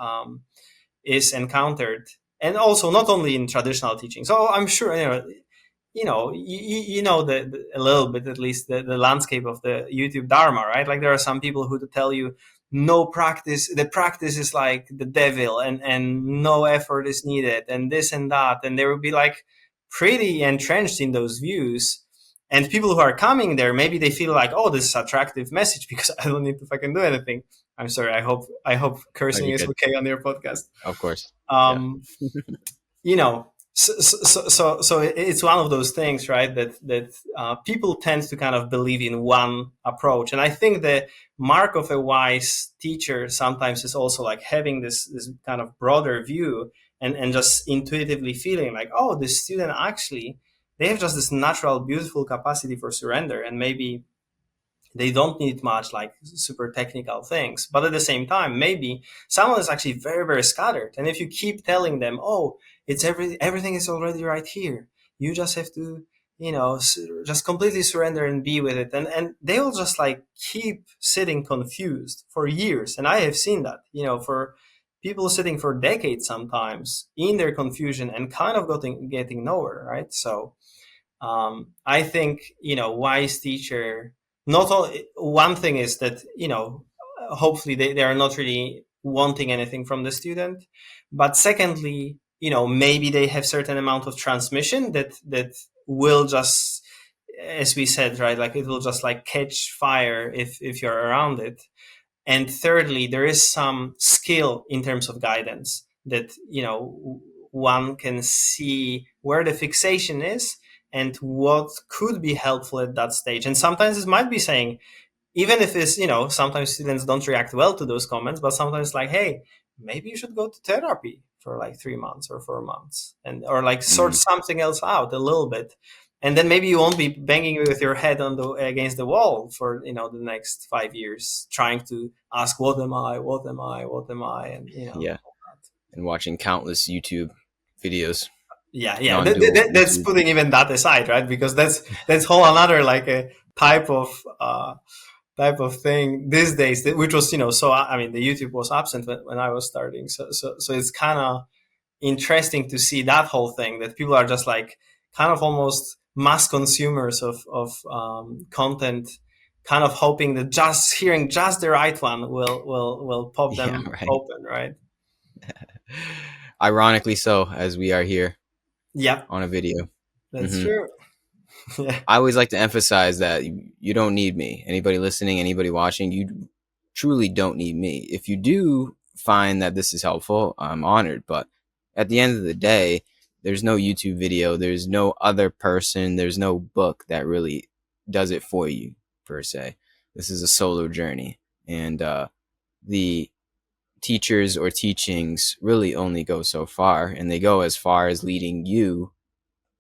is encountered, and also not only in traditional teaching. So I'm sure a little bit at least the landscape of the YouTube Dharma, right? Like there are some people who tell you no practice, the practice is like the devil, and no effort is needed, and this and that, and they will be like pretty entrenched in those views. And people who are coming there, maybe they feel like, oh, this is attractive message because I don't need to fucking do anything. I'm sorry. I hope Oh, cursing you is could. okay on your podcast. Of course. Yeah. Um, so it's one of those things, right? That people tend to kind of believe in one approach, and I think the mark of a wise teacher sometimes is also like having this kind of broader view, and just intuitively feeling like, oh, this student actually, they have just this natural, beautiful capacity for surrender, and maybe they don't need much like super technical things. But at the same time, maybe someone is actually very, very scattered. And if you keep telling them, oh, everything is already right here. You just have to, just completely surrender and be with it. And they will just like keep sitting confused for years. And I have seen that, for people sitting for decades sometimes in their confusion and kind of getting nowhere, right? So I think wise teacher. Not all, one thing is that hopefully they are not really wanting anything from the student, but secondly, maybe they have certain amount of transmission that will just, as we said, right, like it will just like catch fire if you're around it. And thirdly, there is some skill in terms of guidance that one can see where the fixation is and what could be helpful at that stage. And sometimes it might be saying, even if it's, sometimes students don't react well to those comments, but sometimes like, hey, maybe you should go to therapy for like 3 months or 4 months, and or like sort Mm, something else out a little bit. And then maybe you won't be banging with your head against the wall for, the next 5 years, trying to ask, what am I, what am I, what am I? And, yeah. And watching countless YouTube videos, yeah. non-dual That's YouTube. putting even that aside, right? Because that's whole another like a type of thing these days, which was, so I mean, the YouTube was absent when I was starting. So it's kind of interesting to see that whole thing, that people are just like kind of almost mass consumers of content, kind of hoping that just hearing just the right one will pop Yeah, them right. open, right? Ironically so, as we are here Yep, on a video. that's Hmm. true. Yeah. I always like to emphasize that you don't need me. Anybody listening, anybody watching, you truly don't need me. If you do find that this is helpful, I'm honored. But at the end of the day, there's no YouTube video, there's no other person, there's no book that really does it for you, per se. This is a solo journey. And the teachers or teachings really only go so far, and they go as far as leading you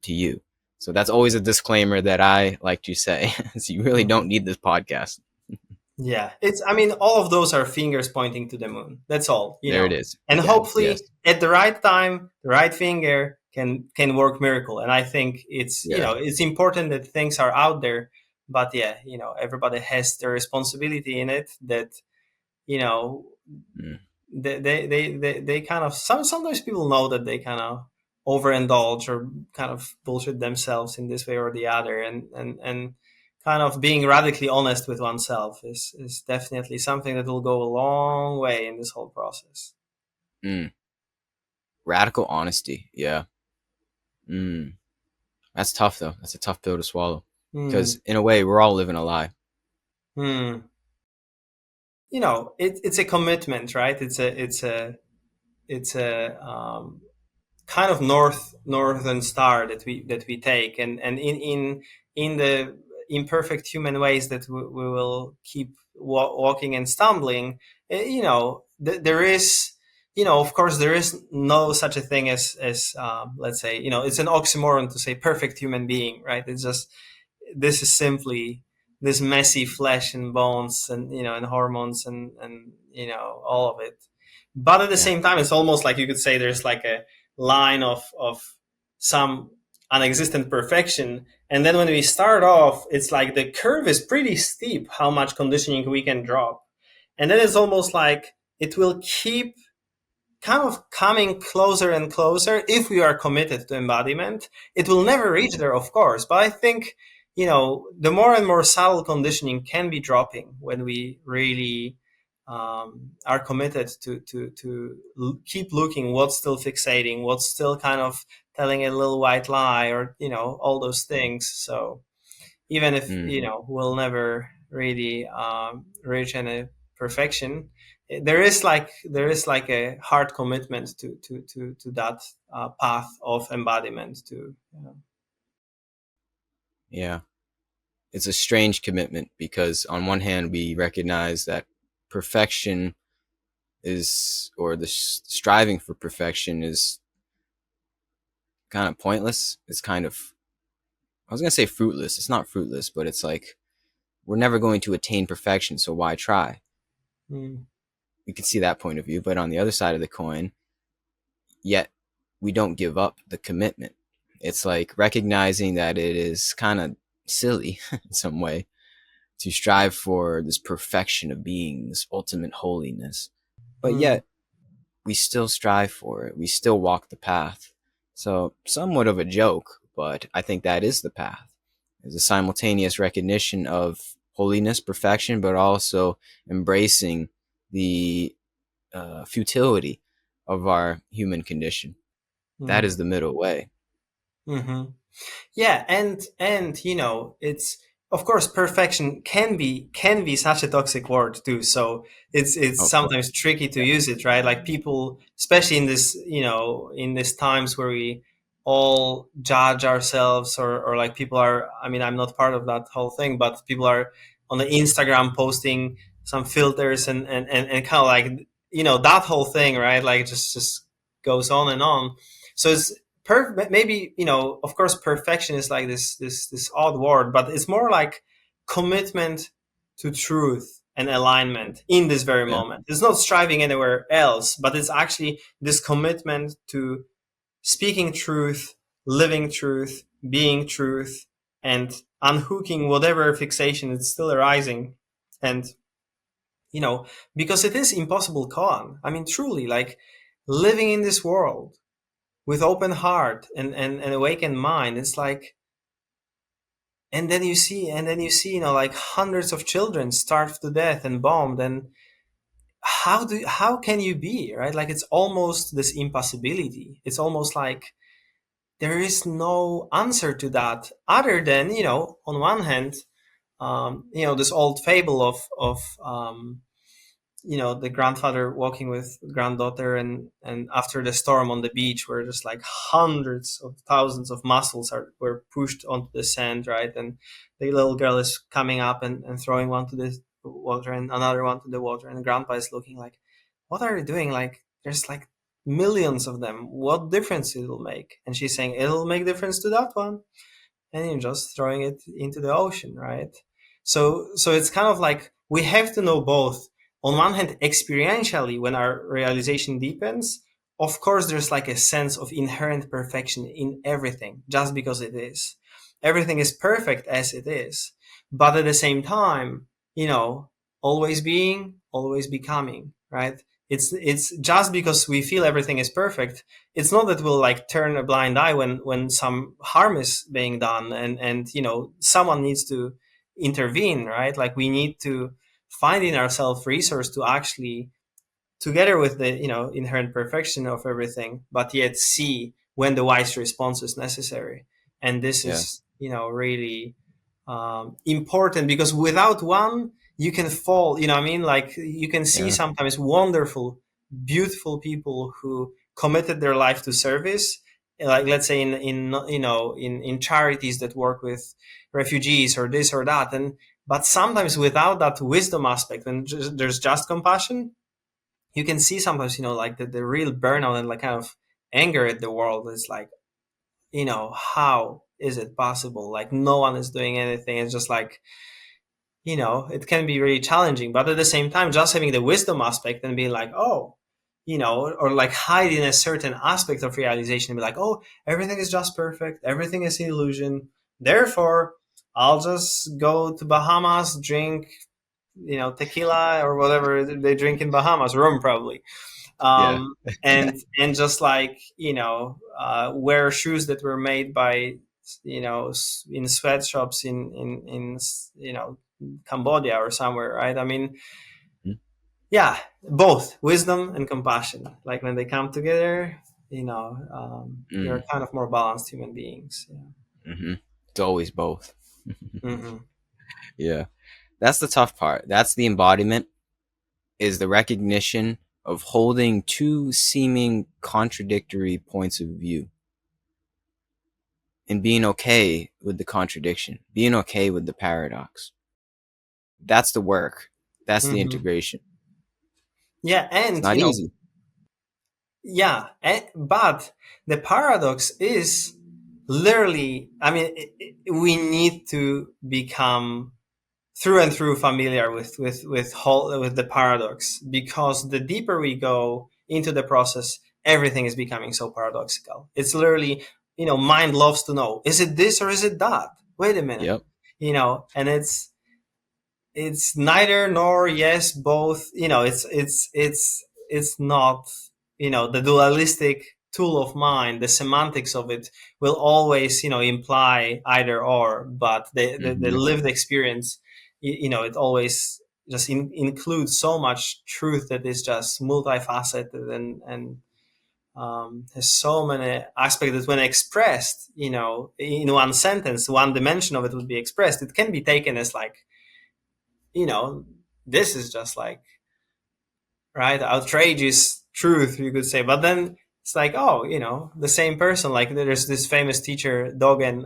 to you. So that's always a disclaimer that I like to say. So you really Mhm. don't need this podcast. Yeah, I mean, all of those are fingers pointing to the moon. That's all, There it is. And Again, yes. hopefully, at the right time, the right finger can work miracle. And I think it's Yeah. it's important that things are out there, but yeah, everybody has their responsibility in it. That you know Mm. they kind of sometimes people know that they kind of overindulge or kind of bullshit themselves in this way or the other, and kind of being radically honest with oneself is definitely something that will go a long way in this whole process. Mm. Radical honesty. Yeah. Mm. That's tough, though. That's a tough pill to swallow. Hmm. Because, in a way, we're all living a lie. Hmm. It's a commitment, right? It's a kind of northern star that we take, and in the imperfect human ways that we will keep walking and stumbling. There is, of course, there is no such a thing as let's say, it's an oxymoron to say perfect human being, right? It's just, this is simply this messy flesh and bones, and and hormones, and all of it. But at the Yeah. same time, it's almost like you could say there's like a line of some unexistent perfection, and then when we start off, it's like the curve is pretty steep how much conditioning we can drop, and then it's almost like it will keep kind of coming closer and closer if we are committed to embodiment. It will never reach there, of course, but I think, the more and more subtle conditioning can be dropping when we really are committed to keep looking what's still fixating, what's still kind of telling a little white lie, or all those things. So even if Mm. we'll never really reach any perfection, there is like a hard commitment to that path of embodiment to Yeah. It's a strange commitment because, on one hand, we recognize that perfection is, or the striving for perfection is kind of pointless. It's kind of, I was going to say fruitless. It's not fruitless, but it's like, we're never going to attain perfection, so why try? mm, We can see that point of view, but on the other side of the coin, yet we don't give up the commitment. It's like recognizing that it is kind of silly in some way to strive for this perfection of being, this ultimate holiness, but mm, yet we still strive for it. We still walk the path. So, somewhat of a joke, but I think that is the path. There's a simultaneous recognition of holiness, perfection, but also embracing the futility of our human condition. That mm, is the middle way. mm-hmm. Yeah, and it's of course, perfection can be such a toxic word too. So it's Of course. sometimes tricky to use it, right? Like people, especially in this, in these times where we all judge ourselves, or like people are. I mean, I'm not part of that whole thing, but people are on the Instagram posting some filters and kind of like, that whole thing, right? Like just goes on and on. So it's maybe, of course, perfection is like this odd word, but it's more like commitment to truth and alignment in this very Yeah. moment. It's not striving anywhere else, but it's actually this commitment to speaking truth, living truth, being truth, and unhooking whatever fixation is still arising. And because it is impossible, Koan. I mean, truly, like living in this world with open heart and awakened mind. It's like, and then you see, like hundreds of children starved to death and bombed. And how can you be, right? Like it's almost this impossibility. It's almost like there is no answer to that other than, on one hand, this old fable of the grandfather walking with granddaughter, and after the storm on the beach, where just like hundreds of thousands of mussels were pushed onto the sand, right? And the little girl is coming up and throwing one to the water and another one to the water, and grandpa is looking like, what are you doing? Like there's like millions of them, what difference it'll make? And she's saying, it'll make difference to that one, and you're just throwing it into the ocean, right? So it's kind of like we have to know both. On one hand, experientially, when our realization deepens, of course, there's like a sense of inherent perfection in everything, just because it is. Everything is perfect as it is. But at the same time, always being, always becoming, right? It's just because we feel everything is perfect, it's not that we'll like turn a blind eye when some harm is being done, and someone needs to intervene, right? Like we need to find in ourselves resource to actually, together with the inherent perfection of everything, but yet see when the wise response is necessary. And this Yeah. is really important, because without one you can fall, I mean, like you can see Yeah. sometimes wonderful, beautiful people who committed their life to service, like let's say in charities that work with refugees or this or that. And but sometimes without that wisdom aspect, and there's just compassion, you can see sometimes, like the real burnout and like kind of anger at the world is like, how is it possible? Like no one is doing anything. It's just like, it can be really challenging. But at the same time, just having the wisdom aspect and being like, oh, or like hiding a certain aspect of realization and be like, oh, everything is just perfect. Everything is an illusion. Therefore, I'll just go to Bahamas, drink, tequila or whatever they drink in Bahamas, rum probably, Yeah. and just like wear shoes that were made by in sweatshops in Cambodia or somewhere, right? I mean, Mhm. yeah, both wisdom and compassion, like when they come together, you're Mm. kind of more balanced human beings. Hmm. It's always both. Yeah. Hmm. Yeah. That's the tough part. That's the embodiment, is the recognition of holding two seeming contradictory points of view and being okay with the contradiction, being okay with the paradox. That's the work. That's the Hmm. integration. Yeah, It's and not easy. yeah, but the paradox is literally, I mean, we need to become through and through familiar with the paradox, because the deeper we go into the process, everything is becoming so paradoxical. It's literally, mind loves to know, is it this or is it that? Wait a minute, Yep. and it's neither nor, yes, both. It's not, the dualistic tool of mind, the semantics of it will always, imply either or, but the Hmm. lived experience, it always just includes so much truth that is just multifaceted and has so many aspects that when expressed, in one sentence, one dimension of it would be expressed. It can be taken as like, this is just like, right, outrageous truth, you could say. But then it's like, oh, the same person. Like there's this famous teacher Dogen,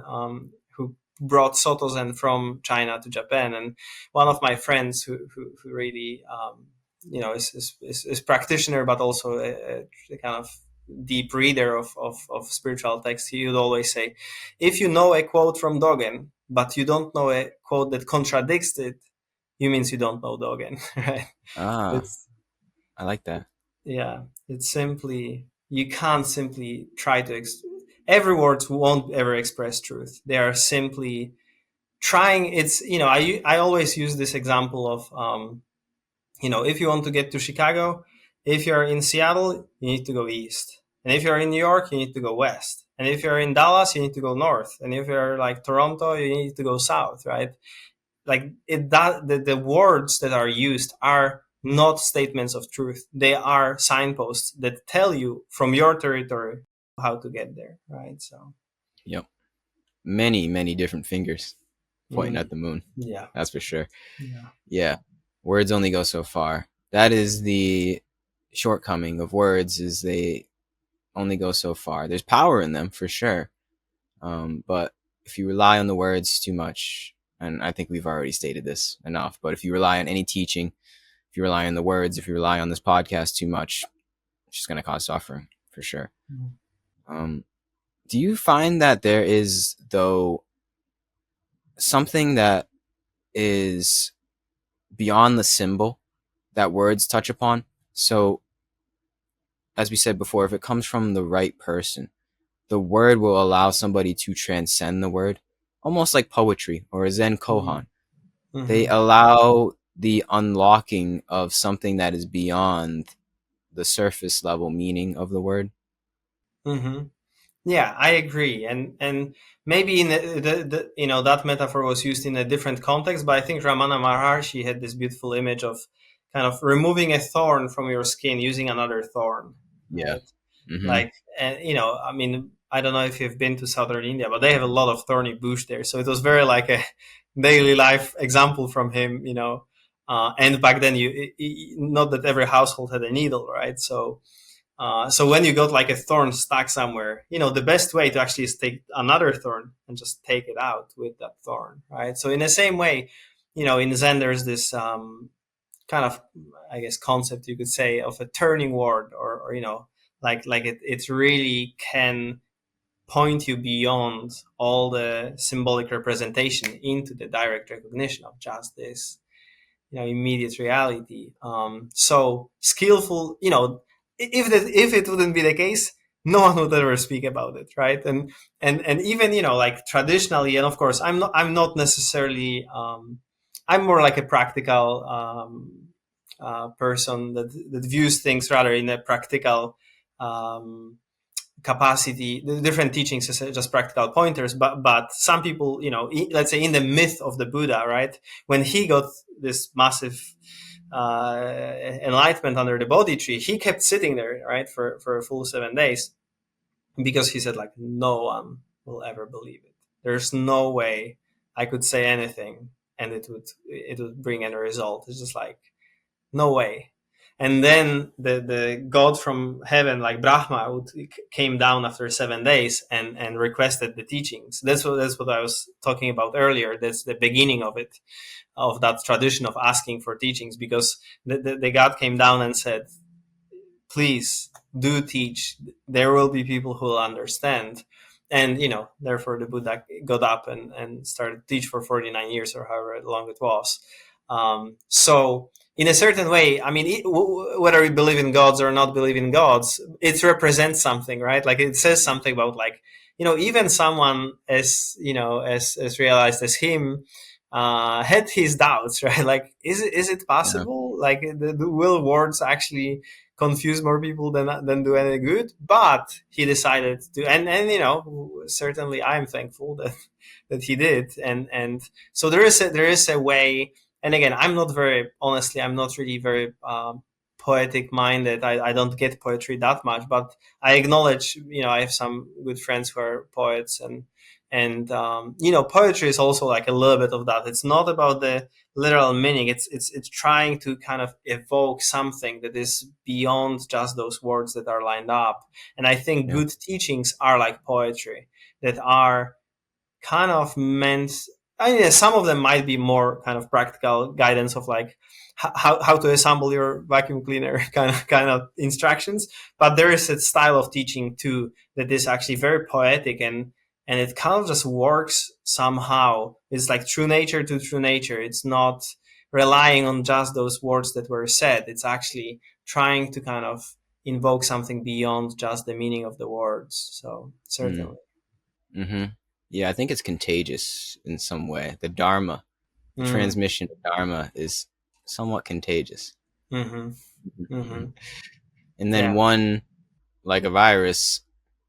who brought Soto Zen from China to Japan, and one of my friends who really is practitioner, but also a kind of deep reader of spiritual texts. He would always say, if you know a quote from Dogen, but you don't know a quote that contradicts it, you means you don't know Dogen, right? Ah, It's I like that. yeah, it's simply, you can't simply try to every word won't ever express truth. They are simply trying. It's, I always use this example of, if you want to get to Chicago, if you're in Seattle, you need to go east, and if you're in New York, you need to go west, and if you're in Dallas, you need to go north, and if you're like Toronto, you need to go south, right? Like the words that are used are not statements of truth. They are signposts that tell you from your territory how to get there, right? So Yep. Many, many different fingers pointing mm, at the moon. yeah, That's for sure. yeah. Yeah. Words only go so far. That is the shortcoming of words, is they only go so far. There's power in them for sure. But if you rely on the words too much, and I think we've already stated this enough, but if you rely on any teaching, if you rely on the words, if you rely on this podcast too much, it's just going to cause suffering for sure. Mm. Um, do you find that there is, though, something that is beyond the symbol that words touch upon? So, as we said before, if it comes from the right person, the word will allow somebody to transcend the word, almost like poetry or a Zen Mm. kohan. They Mm-hmm. allow the unlocking of something that is beyond the surface level meaning of the word. Mm-hmm. Yeah, I agree, and maybe in that metaphor was used in a different context, but I think Ramana Maharshi had this beautiful image of kind of removing a thorn from your skin using another thorn, Yeah. right? Mm-hmm. Like, and I mean, I don't know if you've been to southern India, but they have a lot of thorny bush there, so it was very like a daily life example from him, and back then not that every household had a needle, right? So when you got like a thorn stuck somewhere, the best way to actually is take another thorn and just take it out with that thorn, right? So in the same way, in Zen there's this kind of, I guess, concept you could say of a turning word, or like it really can point you beyond all the symbolic representation into the direct recognition of just this, immediate reality. So skillful, if it wouldn't be the case, no one would ever speak about it, right? And even, like traditionally, and of course, I'm not necessarily, I'm more like a practical person that views things rather in a practical um, capacity. The different teachings is just practical pointers, but some people, let's say in the myth of the Buddha, right, when he got this massive enlightenment under the Bodhi tree, he kept sitting there, right, for a full 7 days, because he said, like, no one will ever believe it. There's no way I could say anything and it would bring any result. It's just like, no way. And then the god from heaven, like Brahma, came down after 7 days and requested the teachings. That's what I was talking about earlier. That's the beginning of it, of that tradition of asking for teachings, because the god came down and said, please do teach. There will be people who will understand. And therefore the Buddha got up and started to teach for 49 years, or however long it was. So in a certain way, I mean, whether we believe in gods or not believe in gods, it represents something, right? Like it says something about, like, even someone as realized as him had his doubts, right? Like, is it Yeah. possible? Like, will words actually confuse more people than do any good? But he decided to, and certainly I'm thankful that he did, and so there is a way. And again, I'm not really very poetic minded. I don't get poetry that much, but I acknowledge, I have some good friends who are poets, and poetry is also like a little bit of that. It's not about the literal meaning. It's trying to kind of evoke something that is beyond just those words that are lined up. And I think Yeah. good teachings are like poetry, that are kind of meant. I mean, some of them might be more kind of practical guidance of like how to assemble your vacuum cleaner kind of instructions. But there is a style of teaching too that is actually very poetic, and it kind of just works somehow. It's like true nature to true nature. It's not relying on just those words that were said. It's actually trying to kind of invoke something beyond just the meaning of the words. So Mm. certainly. Hmm. Yeah, I think it's contagious in some way. The Dharma, the Mm. transmission of Dharma is somewhat contagious. Mm-hmm. Mm-hmm. Mhm. And then Yeah. one, like a virus,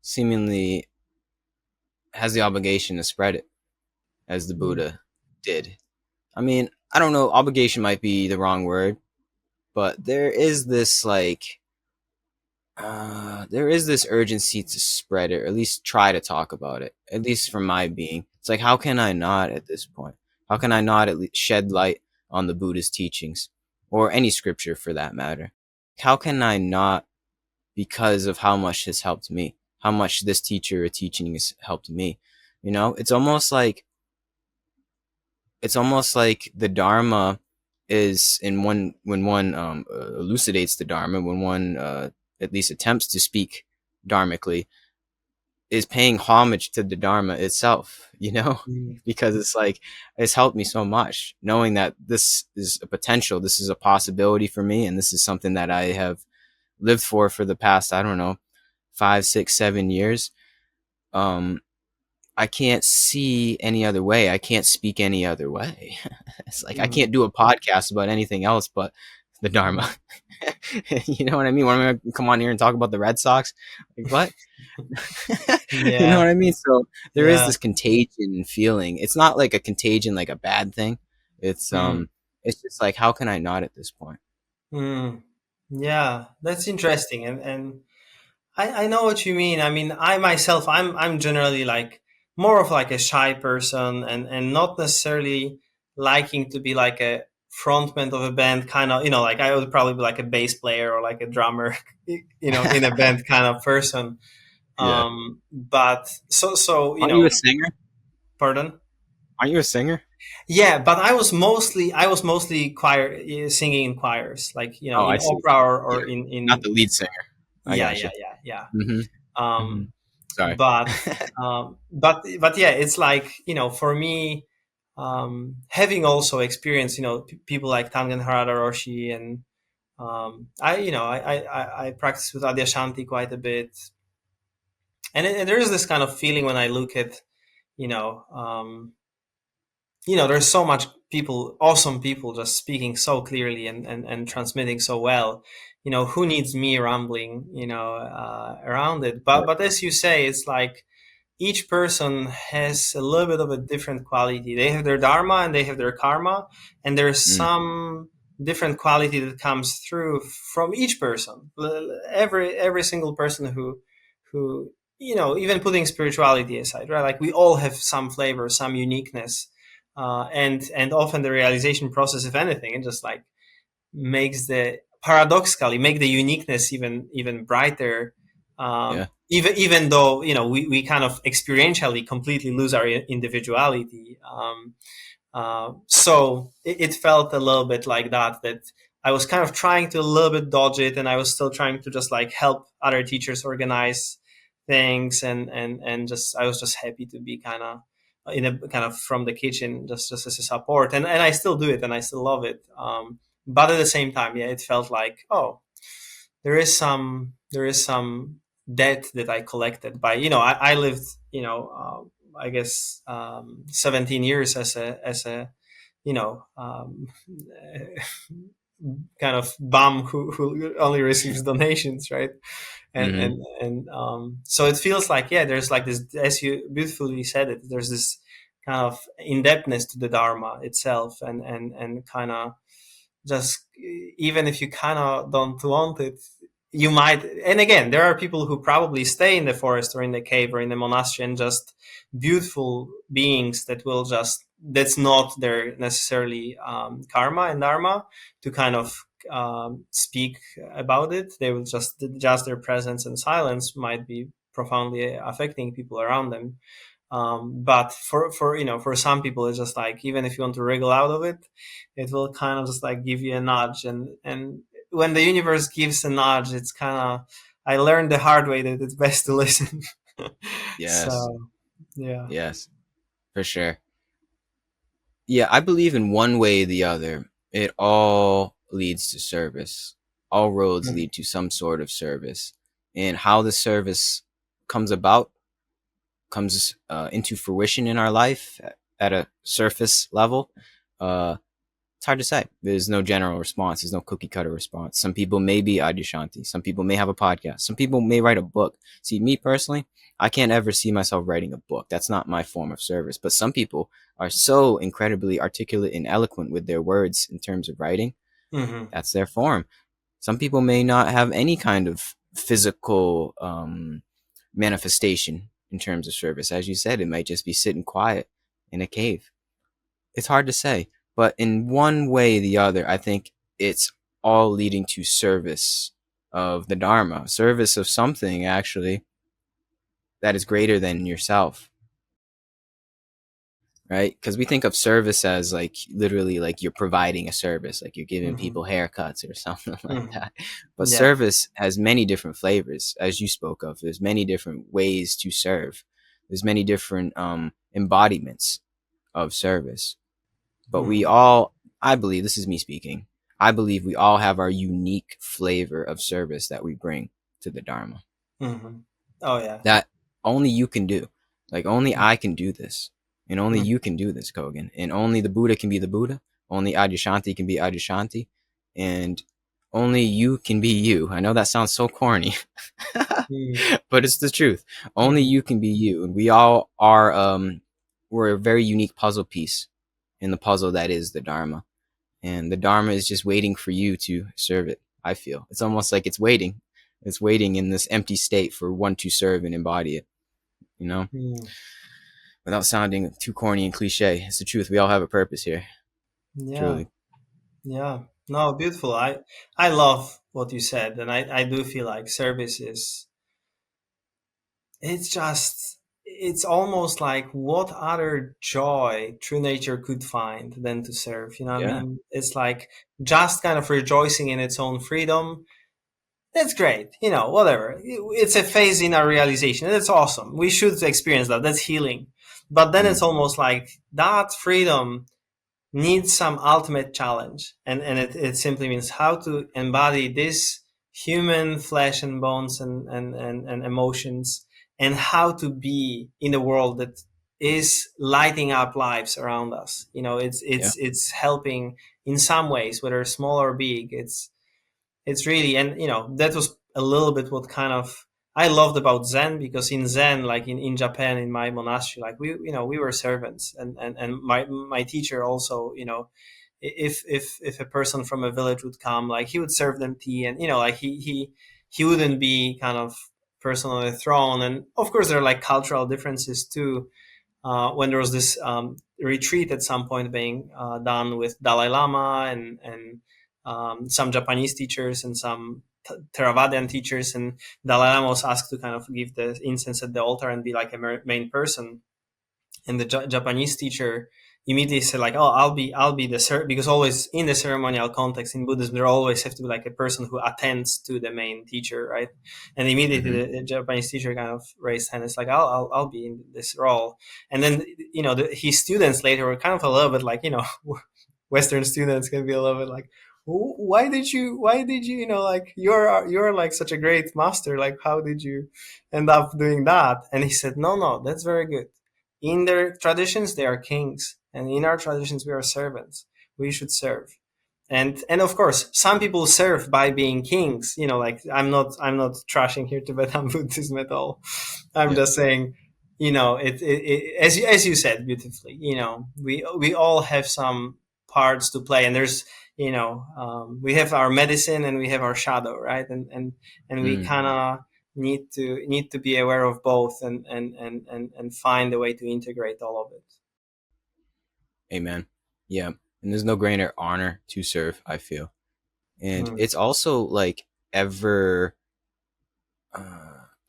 seemingly has the obligation to spread it, as the Mm. Buddha did. I mean, I don't know, obligation might be the wrong word, but there is this urgency to spread it, or at least try to talk about it. At least from my being, it's like, how can I not at this point? How can I not at least shed light on the Buddha's teachings, or any scripture for that matter? How can I not, because of how much has helped me, how much this teacher or teaching has helped me? It's almost like the Dharma is in one when one elucidates the Dharma, when one at least attempts to speak dharmically, is paying homage to the Dharma itself, Mm. because it's like, it's helped me so much knowing that this is a potential, this is a possibility for me, and this is something that I have lived for the past, I don't know, 5, 6, 7 years. Um, I can't see any other way. I can't speak any other way. It's like I Mm. can't do a podcast about anything else but the Dharma. You know what I mean? When I'm gonna come on here and talk about the Red Sox, like what? You know Yeah. what I mean? So there is Yeah. this contagion feeling. It's not like a contagion, like a bad thing. It's Mm. um, it's just like, how can I not at this point? Mm. Yeah. That's interesting. And I know what you mean. I mean, I myself, I'm generally like more of like a shy person, and not necessarily liking to be like a frontman of a band kind of, like I would probably be like a bass player or like a drummer, in a band kind of person. Yeah. But so, Aren't you a singer? pardon? Aren't you a singer? Yeah, but I was mostly choir, singing in choirs, like, Oh, in I see. opera, or Yeah, not in the lead singer. I yeah, got yeah, you. yeah, yeah. Mm-hmm. Mm-hmm. Um, Sorry. but but yeah, it's like, for me, having also experienced, people like Tangen Harada Roshi, and I practice with Adyashanti quite a bit, and there is this kind of feeling when I look at, you know. There's so much awesome people just speaking so clearly, and transmitting so well. Who needs me rambling, around it? Yeah. But as you say, it's like each person has a little bit of a different quality. They have their dharma and they have their karma, and there's Mm, some different quality that comes through from each person. Every single person who even putting spirituality aside, right? Like we all have some flavor, some uniqueness, and often the realization process, if anything, it just like makes the paradoxically make the uniqueness even brighter. yeah. Even though we kind of experientially completely lose our individuality. So it felt a little bit like that I was kind of trying to a little bit dodge it, and I was still trying to just like help other teachers organize things, and just I was just happy to be kind of in a kind of from the kitchen, just as a support, and I still do it, and I still love it. But at the same time, yeah, it felt like, oh, there is some debt that I collected by, I lived, I guess, 17 years as a you know kind of bum who only receives donations, right? and Mm-hmm. and and so it feels like, yeah, there's like this, as you beautifully said it, there's this kind of indebtedness to the dharma itself, and kind of just even if you kind of don't want it, you might. And again, there are people who probably stay in the forest or in the cave or in the monastery and just beautiful beings that will just, that's not their necessarily karma and dharma to kind of speak about it. They will just their presence and silence might be profoundly affecting people around them. But for for some people, it's just like, even if you want to wriggle out of it, it will kind of just like give you a nudge. And when the universe gives a nudge, it's kind of, I learned the hard way that it's best to listen. Yes. So yeah. Yes. For sure. Yeah, I believe in one way or the other, it all leads to service. All roads Mhm. lead to some sort of service. And how the service comes about, comes into fruition in our life at a surface level, uh, it's hard to say. There's no general response. There's no cookie cutter response. Some people may be Adyashanti. Some people may have a podcast. Some people may write a book. See, me personally, I can't ever see myself writing a book. That's not my form of service. But some people are so incredibly articulate and eloquent with their words in terms of writing. Hmm. That's their form. Some people may not have any kind of physical manifestation in terms of service. As you said, it might just be sitting quiet in a cave. It's hard to say, but in one way or the other, I think it's all leading to service of the Dharma, service of something actually that is greater than yourself, right? Because we think of service as like literally like you're providing a service, like you're giving Hmm. people haircuts or something like Hmm. that. But Yeah. service has many different flavors, as you spoke of. There's many different ways to serve. There's many different embodiments of service. But we Hmm. all, I believe, this is me speaking, I believe we all have our unique flavor of service that we bring to the Dharma Hmm. Oh yeah. that only you can do. Like, only I can do this. And only Mhm. you can do this, Kogen. And only the Buddha can be the Buddha. Only Adyashanti can be Adyashanti. And only you can be you. I know that sounds so corny, but it's the truth. Only Mhm. you can be you. And we all are, we're a very unique puzzle piece in the puzzle that is the Dharma. And the Dharma is just waiting for you to serve it. I feel it's almost like it's waiting. It's waiting in this empty state for one to serve and embody it. You know, Mhm. without sounding too corny and cliche, it's the truth. We all have a purpose here. Yeah. Truly. Yeah. No, beautiful. I love what you said, and I do feel like service is, it's just, it's almost like what other joy true nature could find than to serve. You know what I Yeah. mean? It's like just kind of rejoicing in its own freedom. That's great. You know, whatever. It's a phase in our realization, and it's awesome. We should experience that. That's healing. But then it's Mm. almost like that freedom needs some ultimate challenge. And it simply means how to embody this human flesh and bones and emotions, and how to be in a world that is lighting up lives around us. You know, Yeah. it's helping in some ways, whether small or big. It's really, and that was a little bit what kind of I loved about Zen, because in Zen, like in Japan, in my monastery, like we were servants, and my teacher also, if a person from a village would come, like he would serve them tea, and like he wouldn't be kind of person on a throne. And of course there are like cultural differences too. When there was this retreat at some point being done with Dalai Lama and some Japanese teachers and some Theravadian teachers, and Dalai Lama was asked to kind of give the incense at the altar and be like a main person. And the Japanese teacher immediately said like, "Oh, I'll be the because always in the ceremonial context in Buddhism there always have to be like a person who attends to the main teacher, right?" And immediately Mm-hmm. the Japanese teacher kind of raised hand. It's like, I'll be in this role." And then his students later were kind of a little bit like, Western students can be a little bit like, why did you like you're like such a great master, like how did you end up doing that? And he said, no, that's very good. In their traditions they are kings, and in our traditions we are servants. We should serve. And of course some people serve by being kings. Like I'm not trashing here Tibetan Buddhism at all. I'm Yeah. just saying, as you said beautifully, we all have some parts to play. And there's, we have our medicine and we have our shadow, right? And we Mm, kind of need to be aware of both, and find a way to integrate all of it. amen. Yeah. And there's no greater honor to serve, I feel. And Mm, it's also like ever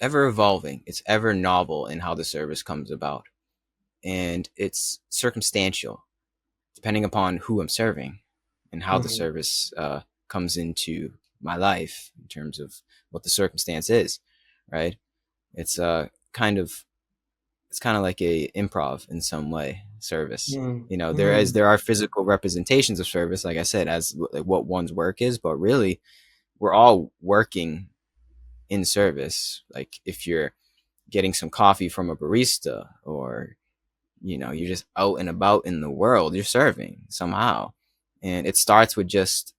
ever evolving. It's ever novel in how the service comes about. And it's circumstantial depending upon who I'm serving and how the mm, service comes into my life in terms of what the circumstance is, right? It's kind of it's kind of like a improv in some way service. mm, There are physical representations of service, like I said, as like what one's work is, but really we're all working in service. Like if you're getting some coffee from a barista, or you're just out and about in the world, you're serving somehow. And it starts with just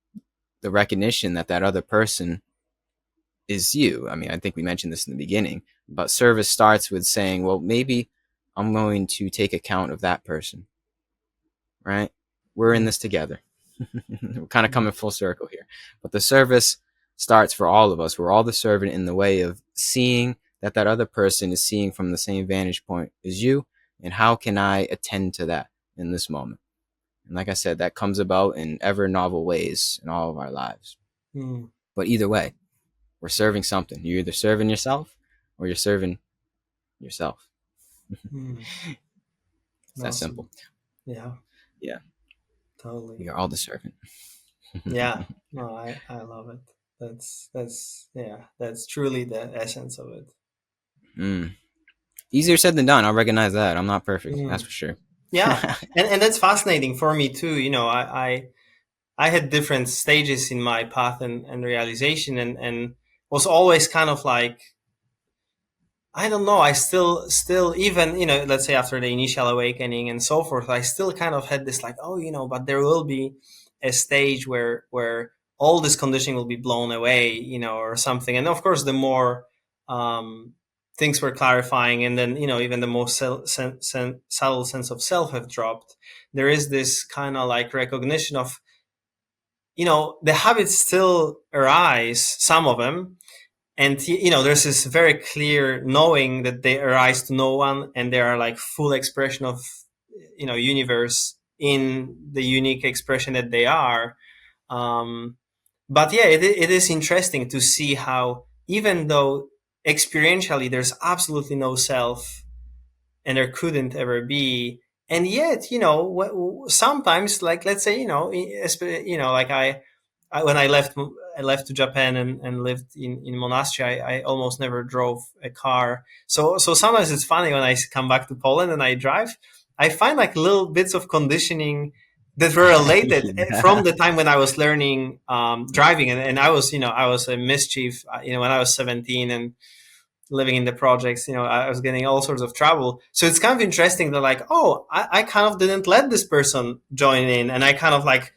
the recognition that that other person is you. I mean, I think we mentioned this in the beginning, but service starts with saying, well, maybe I'm going to take account of that person, right? We're in mm, this together. We're kind of mm, coming full circle here. But the service starts for all of us. We're all the servant in the way of seeing that that other person is seeing from the same vantage point as you. And how can I attend to that in this moment? And like I said, that comes about in ever novel ways in all of our lives. mm, But either way, we're serving something. You're either serving yourself or you're serving yourself. mm. It's that simple. Awesome. Yeah, Yeah, totally. we are all the servant. Yeah, no, I love it. That's yeah, that's truly the essence of it. Mm. Easier said than done. I'll recognize that. I'm not perfect. That's Mm. for sure. Yeah, and that's fascinating for me too. I had different stages in my path and realization, and was always kind of like, I don't know. I still, even, let's say after the initial awakening and so forth, I still kind of had this like, oh, but there will be a stage where all this conditioning will be blown away, or something. And of course, the more um, things were clarifying, and then even the most subtle sense of self have dropped. There is this kind of like recognition of, the habits still arise, some of them, and there's this very clear knowing that they arise to no one, and they are like full expression of universe in the unique expression that they are. But yeah, it is interesting to see how, even though experientially there's absolutely no self, and there couldn't ever be, and yet sometimes, like, let's say, like when I left to Japan and lived in monastery, I almost never drove a car. So sometimes it's funny when I come back to Poland and I drive, I find like little bits of conditioning that were related Yeah. from the time when I was learning driving, and I was a mischief, when I was 17 and living in the projects, I was getting all sorts of trouble. So it's kind of interesting that, like, oh, I kind of didn't let this person join in, and I kind of like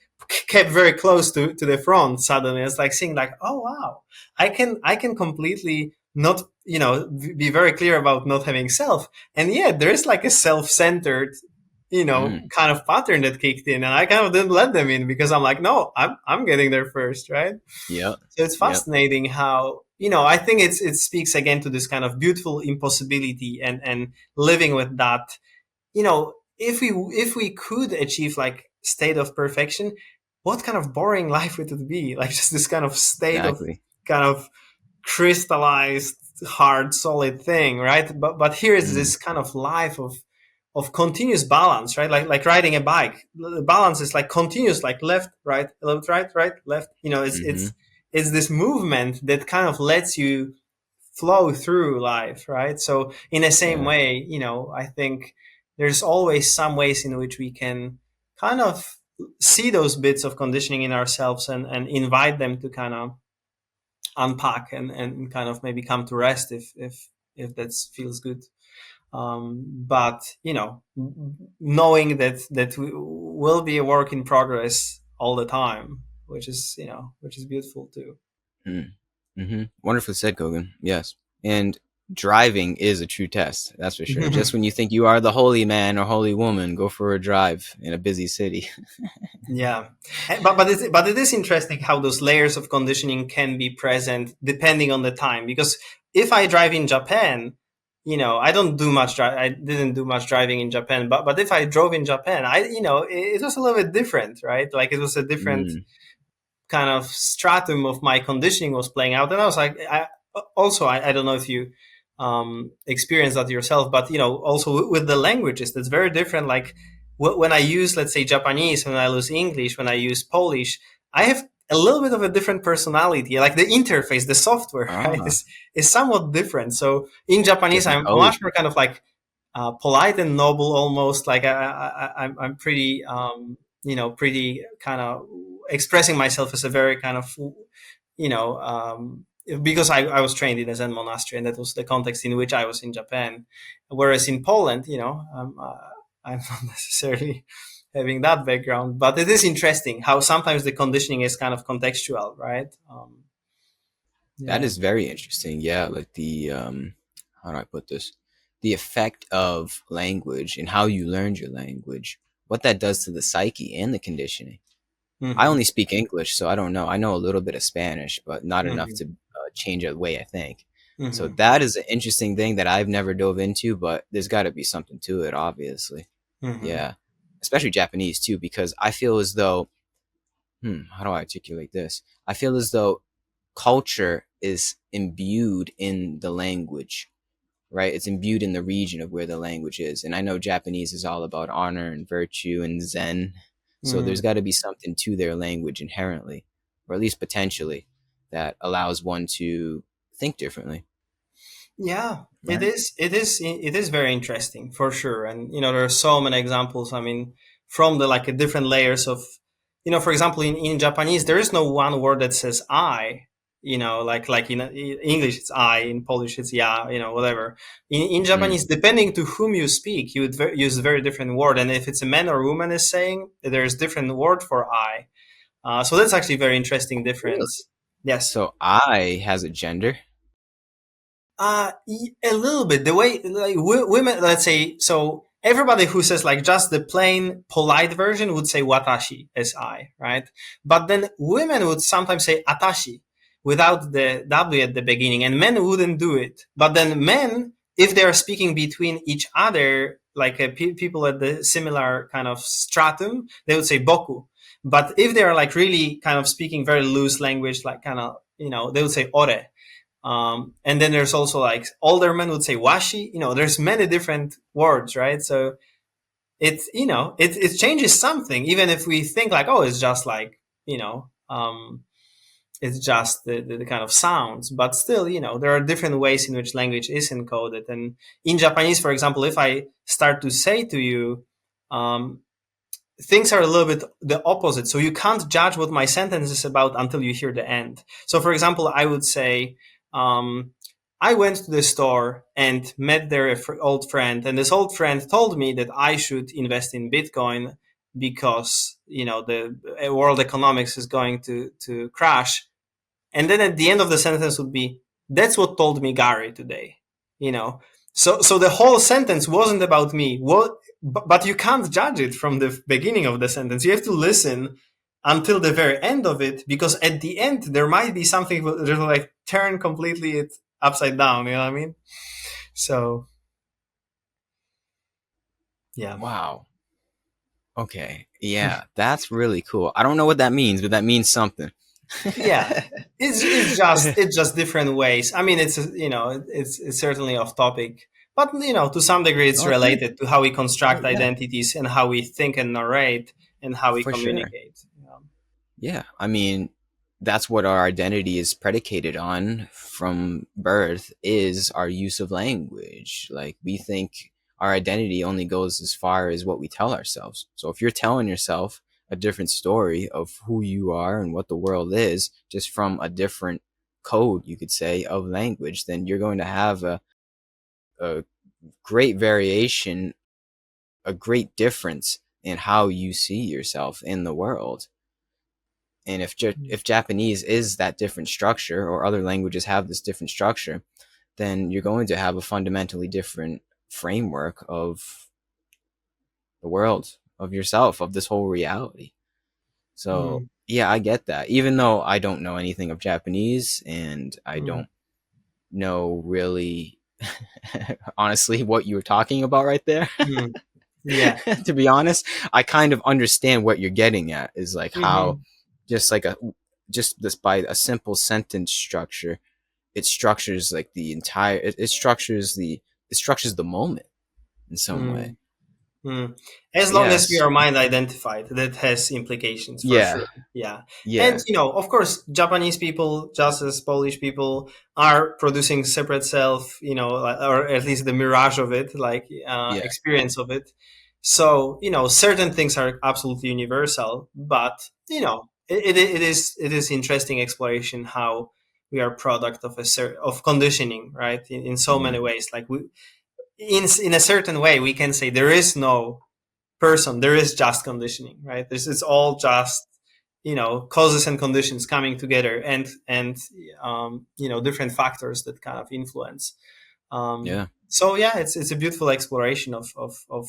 kept very close to the front. Suddenly it's like seeing like, oh wow, I can completely not, be very clear about not having self, and yet there's like a self-centered, Mm. kind of pattern that kicked in, and I kind of didn't let them in because I'm like, no, I'm getting there first, right? Yep. So it's Yep. fascinating how, I think it speaks again to this kind of beautiful impossibility, and living with that. If we could achieve like state of perfection, what kind of boring life would it be? Like, just this kind of state of Exactly. kind of crystallized, hard, solid thing, right? But here is Mm. this kind of life of continuous balance, right? Like riding a bike. The balance is like continuous, like left, right, left, right, left. It's Mm-hmm. it's it's this movement that kind of lets you flow through life, right? So in the same Yeah. way, I think there's always some ways in which we can kind of see those bits of conditioning in ourselves, and invite them to kind of unpack, and kind of maybe come to rest if that feels good. But knowing that will be a work in progress all the time, which is beautiful too. Mm. Mm-hmm. Wonderfully said, Kogan. Yes. And driving is a true test. That's for sure. Just when you think you are the holy man or holy woman, go for a drive in a busy city. Yeah, but it is interesting how those layers of conditioning can be present depending on the time. Because if I drive in Japan, I don't do much. I didn't do much driving in Japan, but if I drove in Japan, it was a little bit different, right? Like it was a different Mm, kind of stratum of my conditioning was playing out, and I was like, I don't know if you experience that yourself, but also with the languages, that's very different. Like when I use, let's say, Japanese, when I use English, when I use Polish, I have a little bit of a different personality. Like the interface, the software, right, ah, is somewhat different. So in Japanese, different I'm code. much more kind of like polite and noble, almost. Like I'm pretty, pretty kind of expressing myself as a very kind of, you know, because I was trained in a Zen monastery, and that was the context in which I was in Japan. Whereas in Poland, I'm not necessarily having that background, but it is interesting how sometimes the conditioning is kind of contextual, right? That Yeah. is very interesting. Yeah, like how do I put this? The effect of language and how you learned your language, what that does to the psyche and the conditioning. I Hmm. only speak English, so I don't know. I know a little bit of Spanish, but not enough Hmm. to change the way I think. So Hmm. that is an interesting thing that I've never dove into, but there's got to be something to it, obviously. Hmm. Yeah, especially Japanese too, because I feel as though, how do I articulate this? I feel as though culture is imbued in the language, right? It's imbued in the region of where the language is. And I know Japanese is all about honor and virtue and Zen. So there's Hmm. got to be something to their language inherently, or at least potentially, that allows one to think differently, Yeah, it right? is. It is very interesting for sure. And there are so many examples. I mean, from the like different layers of, for example, in Japanese, there is no one word that says I. Like in English it's I, in Polish it's ja. Whatever. In Mm. Japanese, depending to whom you speak, you would use a very different word. And if it's a man or woman is saying, there's different word for I. So that's actually a very interesting Really? difference. Yes. So I has a gender. A little bit. The way, like, women, let's say, so everybody who says like just the plain polite version would say watashi as I, right? But then women would sometimes say atashi without the W at the beginning, and men wouldn't do it. But then men, if they are speaking between each other, like people at the similar kind of stratum, they would say boku. But if they are like really kind of speaking very loose language, like kind of, they would say ore. And then there's also like older men would say washi. There's many different words, right? So it changes something, even if we think like, oh, it's just like, it's just the kind of sounds, but still, there are different ways in which language is encoded. And in Japanese, for example, if I start to say to you, um, things are a little bit the opposite. So you can't judge what my sentence is about until you hear the end. So, for example, I would say, um, I went to the store and met their old friend, and this old friend told me that I should invest in Bitcoin because the world economics is going to crash. And then at the end of the sentence would be, "That's what told me Gary today." You know, so the whole sentence wasn't about me. What? But you can't judge it from the beginning of the sentence. You have to listen until the very end of it, because at the end there might be something that will like turn completely it upside down. You know what I mean? So yeah. Wow. Okay. Yeah, that's really cool. I don't know what that means, but that means something. Yeah, it's just different ways. I mean, it's certainly off topic, but to some degree it's Oh, good. related to how we construct Yeah, identities and how we think and narrate and how we for sure. communicate. Yeah, I mean, that's what our identity is predicated on from birth is our use of language. Like we think our identity only goes as far as what we tell ourselves. So if you're telling yourself a different story of who you are and what the world is just from a different code, you could say, of language, then you're going to have a great variation, a great difference in how you see yourself in the world. And if Japanese is that different structure, or other languages have this different structure, then you're going to have a fundamentally different framework of the world, of yourself, of this whole reality. So Mm, yeah, I get that. Even though I don't know anything of Japanese and I mm, don't know really honestly what you were talking about right there. mm. Yeah. To be honest, I kind of understand what you're getting at is like how Hmm. just like a just this by a simple sentence structure, it structures like the entire it structures the moment in some way. Mm. Mm. As long as we Yes. are mind identified, that has implications for Yeah. sure. Yeah. And, Yeah. of course, Japanese people, just as Polish people, are producing separate self, or at least the mirage of it, like Yeah. experience of it. So, certain things are absolutely universal, but, it is interesting exploration how we are product of of conditioning, right? In so Mhm. many ways, like in a certain way, we can say there is no person, there is just conditioning, right? This is all just causes and conditions coming together, and different factors that kind of influence. Yeah. So yeah, it's a beautiful exploration of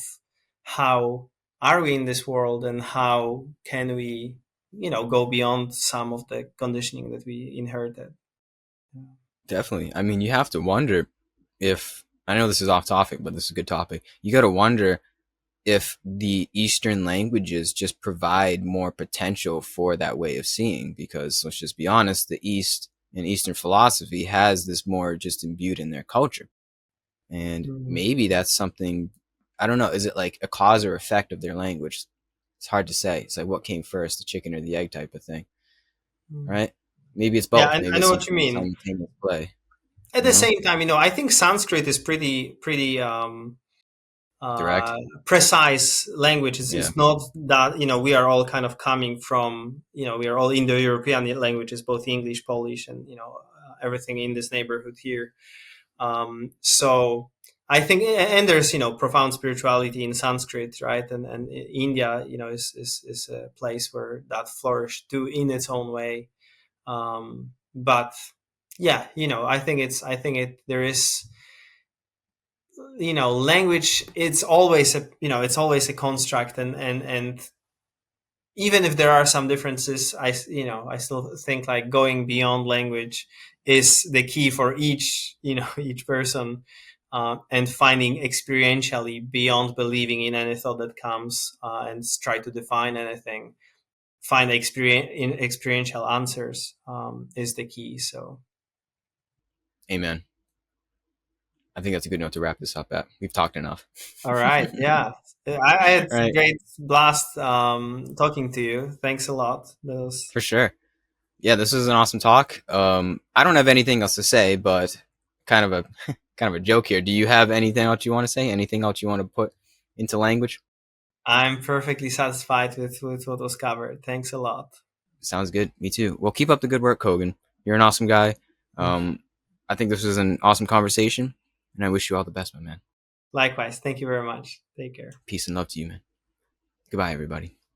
how are we in this world, and how can we go beyond some of the conditioning that we inherited. Definitely. I mean, you have to wonder if I know this is off topic, but this is a good topic. You got to wonder if the Eastern languages just provide more potential for that way of seeing, because let's just be honest, the East and Eastern philosophy has this more just imbued in their culture. And Mm, maybe that's something, I don't know, is it like a cause or effect of their language? It's hard to say. It's like what came first, the chicken or the egg type of thing, mm. right? Maybe it's Yeah, both. and Maybe I it's know what some you mean. simultaneous play, At you the know? same time, I think Sanskrit is pretty Direct. precise language. Yeah. It's not that we are all kind of coming from we are all Indo-European languages, both English, Polish, and everything in this neighborhood here. So I think, and there's profound spirituality in Sanskrit, right? And India, is a place where that flourished too in its own way. But yeah, I think there is language. It's always a construct, and even if there are some differences, I still think like going beyond language is the key for each person, and finding experientially beyond believing in any thought that comes, and try to define anything. Find experiential answers, is the key. So Amen. I think that's a good note to wrap this up at. We've talked enough. all right, yeah, I had All right. great blast talking to you. Thanks a lot. Those For sure. Yeah, this was an awesome talk. I don't have anything else to say, but kind of a kind of a joke here. Do you have anything else you want to say? Anything else you want to put into language? I'm perfectly satisfied with what was covered. Thanks a lot. Sounds good. Me too. Well, keep up the good work, Kogan. You're an awesome guy. Um, I think this was an awesome conversation, and I wish you all the best, my man. Likewise. Thank you very much. Take care. Peace and love to you, man. Goodbye, everybody.